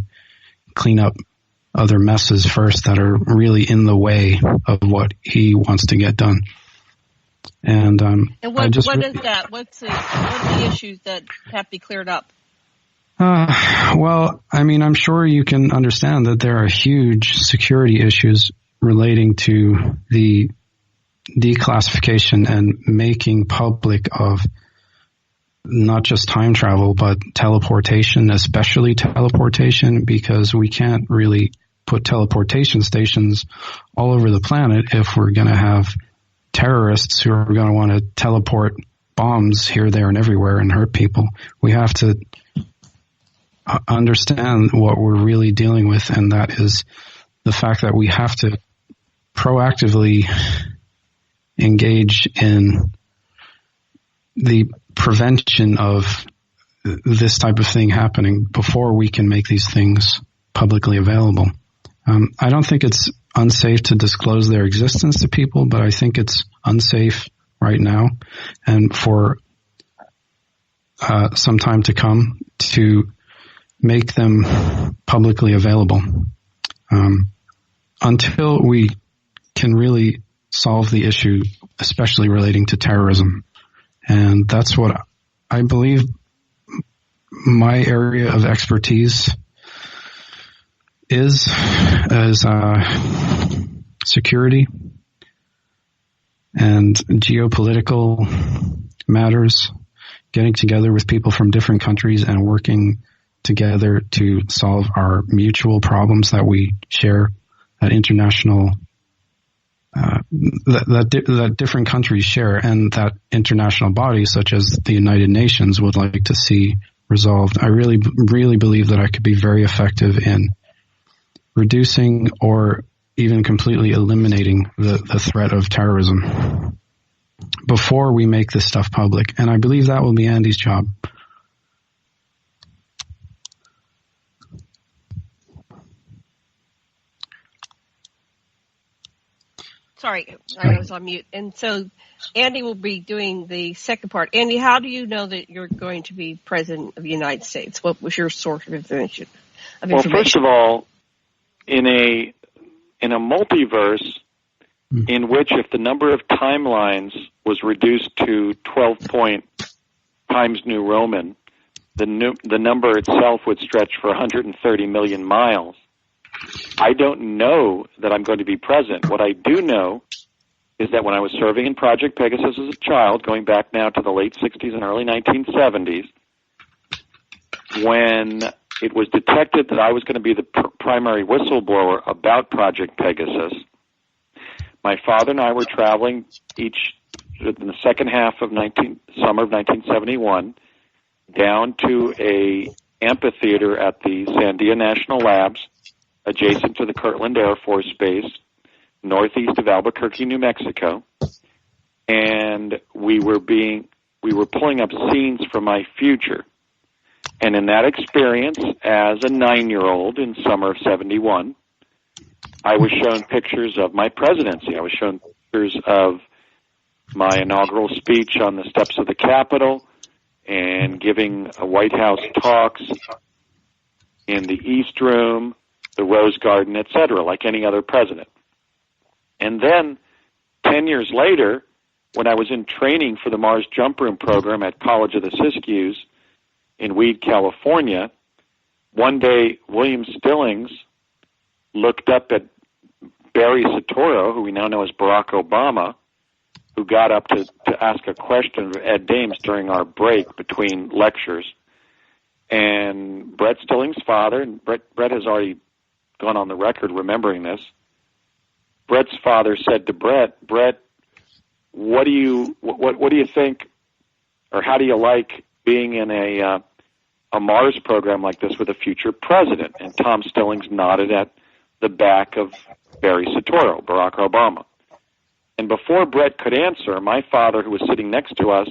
clean up other messes first that are really in the way of what he wants to get done. And what is that? What are the issues that have to be cleared up? Well, I mean, I'm sure you can understand that there are huge security issues relating to the declassification and making public of not just time travel, but teleportation, especially teleportation, because we can't really put teleportation stations all over the planet if we're going to have terrorists who are going to want to teleport bombs here, there, and everywhere and hurt people. We have to understand what we're really dealing with, and that is the fact that we have to proactively engage in the prevention of this type of thing happening before we can make these things publicly available. I don't think it's unsafe to disclose their existence to people, but I think it's unsafe right now and for some time to come to make them publicly available. Until we can really solve the issue, especially relating to terrorism. And that's what I believe my area of expertise is security and geopolitical matters, getting together with people from different countries and working together to solve our mutual problems that we share, that international that different countries share, and that international bodies such as the United Nations would like to see resolved. I really believe that I could be very effective in reducing or even completely eliminating the threat of terrorism before we make this stuff public. And I believe that will be Andy's job. Sorry, I was on mute. And so Andy will be doing the second part. Andy, how do you know that you're going to be president of the United States? What was your source of information? Well, first of all, in a multiverse in which if the number of timelines was reduced to 12 times New Roman, the number itself would stretch for 130 million miles. I don't know that I'm going to be president. What I do know is that when I was serving in Project Pegasus as a child, going back now to the late 60s and early 1970s, when it was detected that I was going to be the primary whistleblower about Project Pegasus, my father and I were traveling in the second half of summer of 1971 down to a amphitheater at the Sandia National Labs, adjacent to the Kirtland Air Force Base, northeast of Albuquerque, New Mexico, and we were pulling up scenes from my future. And in that experience, as a 9-year-old in summer of 71, I was shown pictures of my presidency. I was shown pictures of my inaugural speech on the steps of the Capitol and giving White House talks in the East Room, the Rose Garden, etc., like any other president. And then 10 years later, when I was in training for the Mars Jump Room program at College of the Siskiyous in Weed, California, one day William Stillings looked up at Barry Soetoro, who we now know as Barack Obama, who got up to ask a question of Ed Dames during our break between lectures. And Brett Stillings' father, and Brett has already gone on the record remembering this, Brett's father said to Brett, what do you think, or how do you like being in a Mars program like this with a future president? And Tom Stillings nodded at the back of Barry Soetoro, Barack Obama. And before Brett could answer, my father, who was sitting next to us,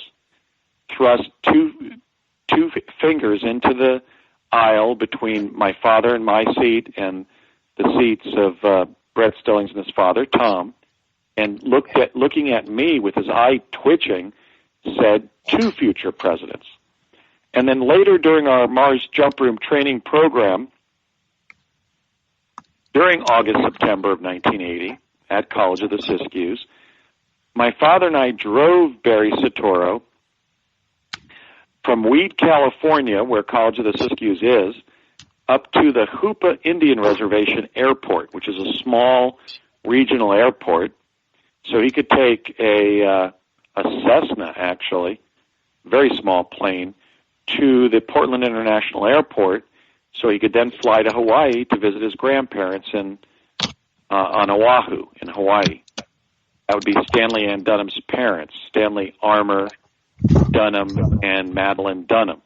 thrust two fingers into the aisle between my father and my seat and the seats of Brett Stillings and his father, Tom, and looking at me with his eye twitching, said, 2 future presidents. And then later during our Mars Jump Room training program, during August-September of 1980, at College of the Siskiyous, my father and I drove Barry Soetoro from Weed, California, where College of the Siskiyous is, up to the Hoopa Indian Reservation Airport, which is a small regional airport. So he could take a Cessna, actually, very small plane, to the Portland International Airport, so he could then fly to Hawaii to visit his grandparents on Oahu in Hawaii. That would be Stanley Ann Dunham's parents, Stanley Armour Dunham and Madeline Dunham.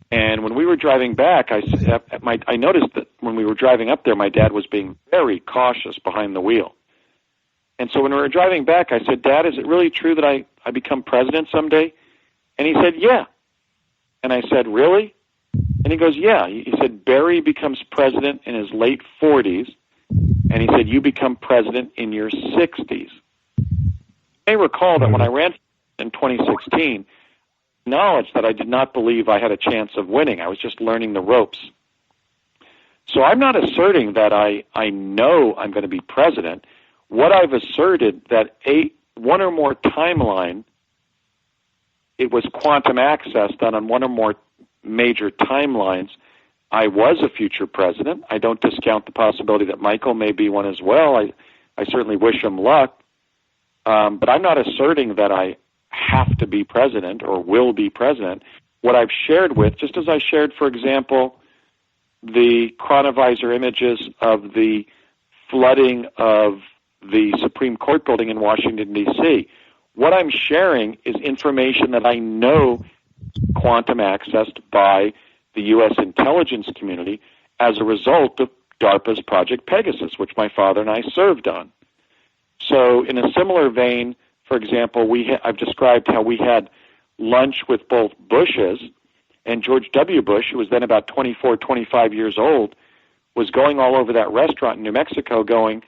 And when we were driving back, I noticed that when we were driving up there, my dad was being very cautious behind the wheel. And so when we were driving back, I said, Dad, is it really true that I become president someday? And he said, yeah. And I said, really? And he goes, yeah. He said, Barry becomes president in his late 40s, and he said, you become president in your 60s. You may recall that when I ran in 2016, acknowledged that I did not believe I had a chance of winning. I was just learning the ropes. So I'm not asserting that I know I'm going to be president. What I've asserted that one or more timeline, it was quantum access done on one or more major timelines. I was a future president. I don't discount the possibility that Michael may be one as well. I certainly wish him luck. But I'm not asserting that I have to be president or will be president. What I've shared with, just as I shared, for example, the chronovisor images of the flooding of the Supreme Court building in Washington, D.C., what I'm sharing is information that I know quantum accessed by the U.S. intelligence community as a result of DARPA's Project Pegasus, which my father and I served on. So in a similar vein, for example, I've described how we had lunch with both Bushes, and George W. Bush, who was then about 24, 25 years old, was going all over that restaurant in New Mexico going,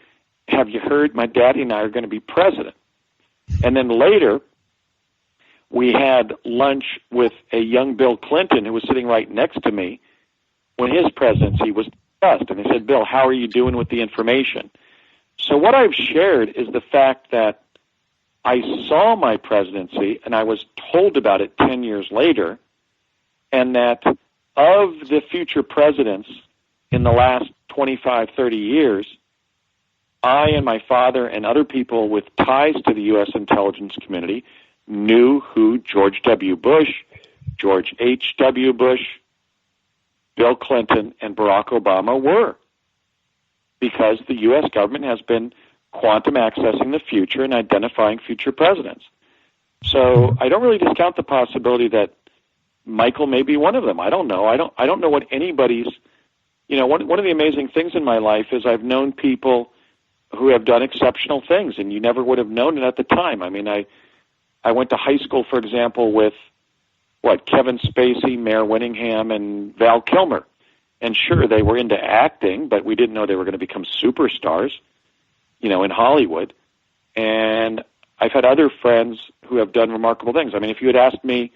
have you heard my daddy and I are going to be president? And then later, we had lunch with a young Bill Clinton who was sitting right next to me when his presidency was discussed. And they said, Bill, how are you doing with the information? So what I've shared is the fact that I saw my presidency and I was told about it 10 years later, and that of the future presidents in the last 25, 30 years, I and my father and other people with ties to the U.S. intelligence community knew who George W. Bush, George H.W. Bush, Bill Clinton, and Barack Obama were, because the U.S. government has been quantum accessing the future and identifying future presidents. So I don't really discount the possibility that Michael may be one of them. I don't know. I don't know what anybody's, one of the amazing things in my life is I've known people who have done exceptional things, and you never would have known it at the time. I mean, I went to high school, for example, with, Kevin Spacey, Mayor Winningham, and Val Kilmer. And sure, they were into acting, but we didn't know they were going to become superstars, in Hollywood. And I've had other friends who have done remarkable things. I mean, if you had asked me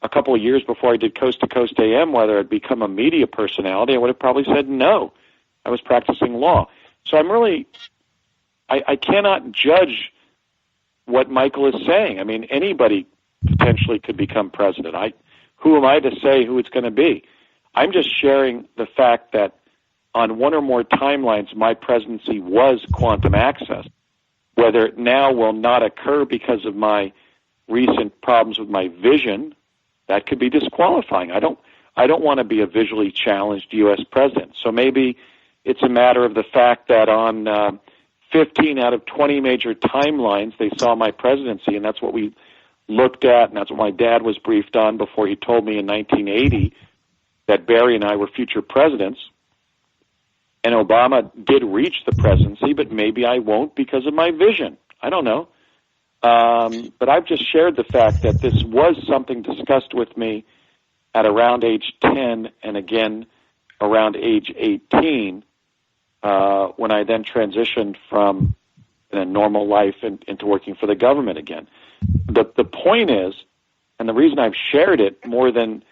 a couple of years before I did Coast to Coast AM whether I'd become a media personality, I would have probably said no. I was practicing law. So I cannot judge what Michael is saying. I mean, anybody potentially could become president. Who am I to say who it's going to be? I'm just sharing the fact that on one or more timelines, my presidency was quantum access. Whether it now will not occur because of my recent problems with my vision, that could be disqualifying. I don't want to be a visually challenged U.S. president. So maybe it's a matter of the fact that on 15 out of 20 major timelines, they saw my presidency, and that's what we looked at, and that's what my dad was briefed on before he told me in 1980 that Barry and I were future presidents. And Obama did reach the presidency, but maybe I won't because of my vision. I don't know. But I've just shared the fact that this was something discussed with me at around age 10 and again around age 18 when I then transitioned from a normal life into working for the government again. The point is, and the reason I've shared it more than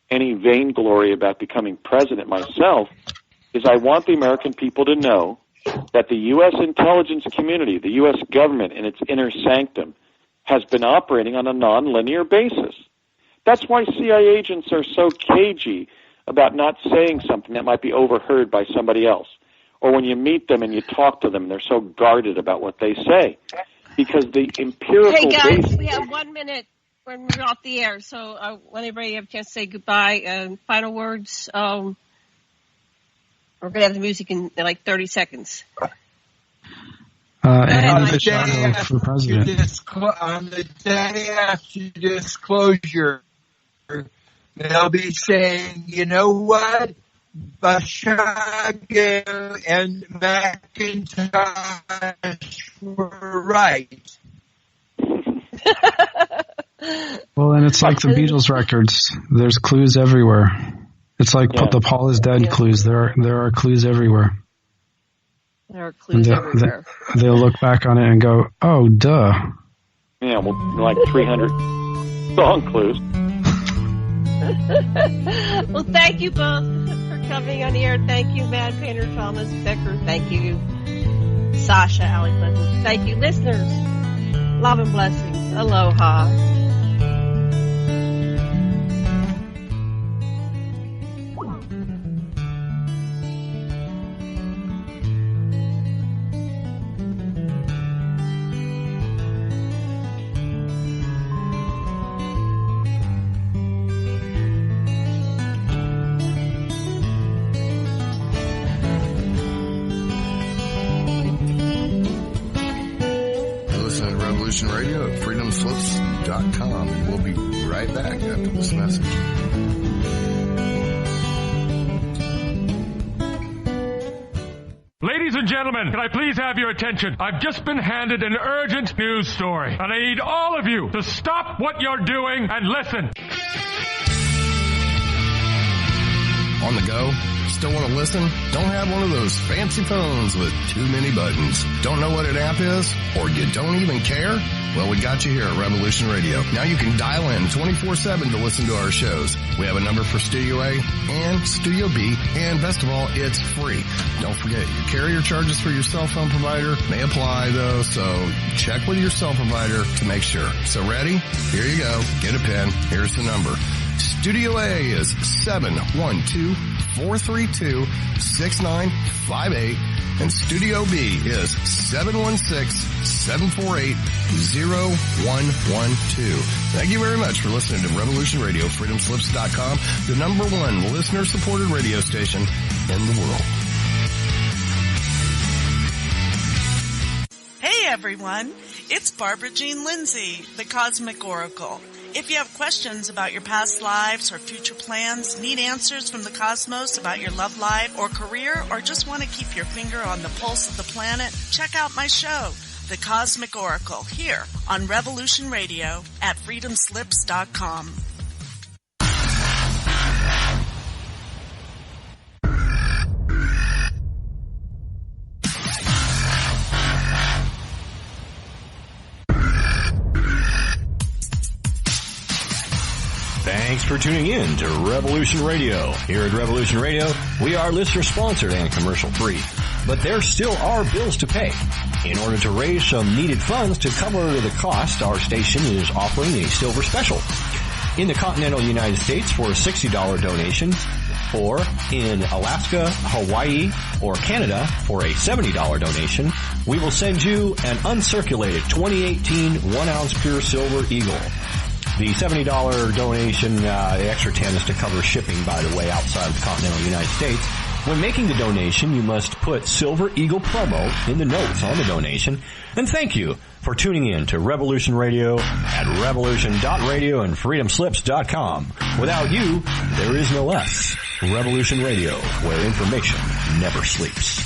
any vainglory about becoming president myself, is I want the American people to know that the U.S. intelligence community, the U.S. government in its inner sanctum, has been operating on a nonlinear basis. That's why CIA agents are so cagey about not saying something that might be overheard by somebody else. Or when you meet them and you talk to them, they're so guarded about what they say. Because the empirical Hey, guys, basis... we have 1 minute when we're off the air, so I want everybody to have a chance to say goodbye and final words. We're going to have the music in like 30 seconds. And for president. On the day after disclosure, they'll be saying, you know what? Bashaga and Macintosh were right. Well, and it's like the Beatles records. There's clues everywhere. It's like the Paul is dead clues. There are clues everywhere. There are clues everywhere. They'll look back on it and go, oh, duh. Yeah, well, like 300 song clues. Well, thank you both for coming on the air. Thank you, Mad Painter Thomas Becker. Thank you, Sasha Allie Pleasant. Thank you, listeners. Love and blessings. Aloha. Radio at freedomslips.com, and we'll be right back after this message. Ladies and gentlemen, can I please have your attention? I've just been handed an urgent news story, and I need all of you to stop what you're doing and listen. On the go? Still want to listen? Don't have one of those fancy phones with too many buttons. Don't know what an app is? Or you don't even care? Well, we got you here at Revolution Radio. Now you can dial in 24/7 to listen to our shows. We have a number for Studio A and Studio B, and best of all, it's free. Don't forget, your carrier charges for your cell phone provider may apply, though, so check with your cell provider to make sure. So ready? Here you go. Get a pen. Here's the number. Studio A is 712-432-6958, and Studio B is 716-748-0112. Thank you very much for listening to Revolution Radio, freedomslips.com, the #1 listener-supported radio station in the world. Hey everyone, it's Barbara Jean Lindsay, the Cosmic Oracle. If you have questions about your past lives or future plans, need answers from the cosmos about your love life or career, or just want to keep your finger on the pulse of the planet, check out my show, The Cosmic Oracle, here on Revolution Radio at freedomslips.com. Thanks for tuning in to Revolution Radio. Here at Revolution Radio, we are listener-sponsored and commercial-free. But there still are bills to pay. In order to raise some needed funds to cover the cost, our station is offering a silver special. In the continental United States for a $60 donation, or in Alaska, Hawaii, or Canada for a $70 donation, we will send you an uncirculated 2018 1-ounce pure silver Eagle. The $70 donation, the extra 10 is to cover shipping, by the way, outside of the continental United States. When making the donation, you must put Silver Eagle promo in the notes on the donation. And thank you for tuning in to Revolution Radio at revolution.radio and freedomslips.com. Without you, there is no us. Revolution Radio, where information never sleeps.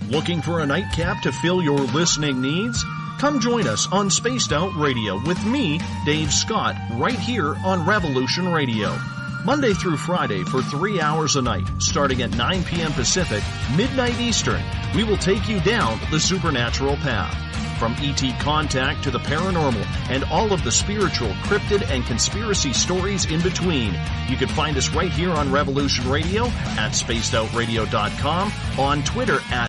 Looking for a nightcap to fill your listening needs? Come join us on Spaced Out Radio with me, Dave Scott, right here on Revolution Radio. Monday through Friday for 3 hours a night, starting at 9 p.m. Pacific, midnight Eastern, we will take you down the supernatural path. From E.T. contact to the paranormal and all of the spiritual, cryptid, and conspiracy stories in between. You can find us right here on Revolution Radio, at spacedoutradio.com, on Twitter at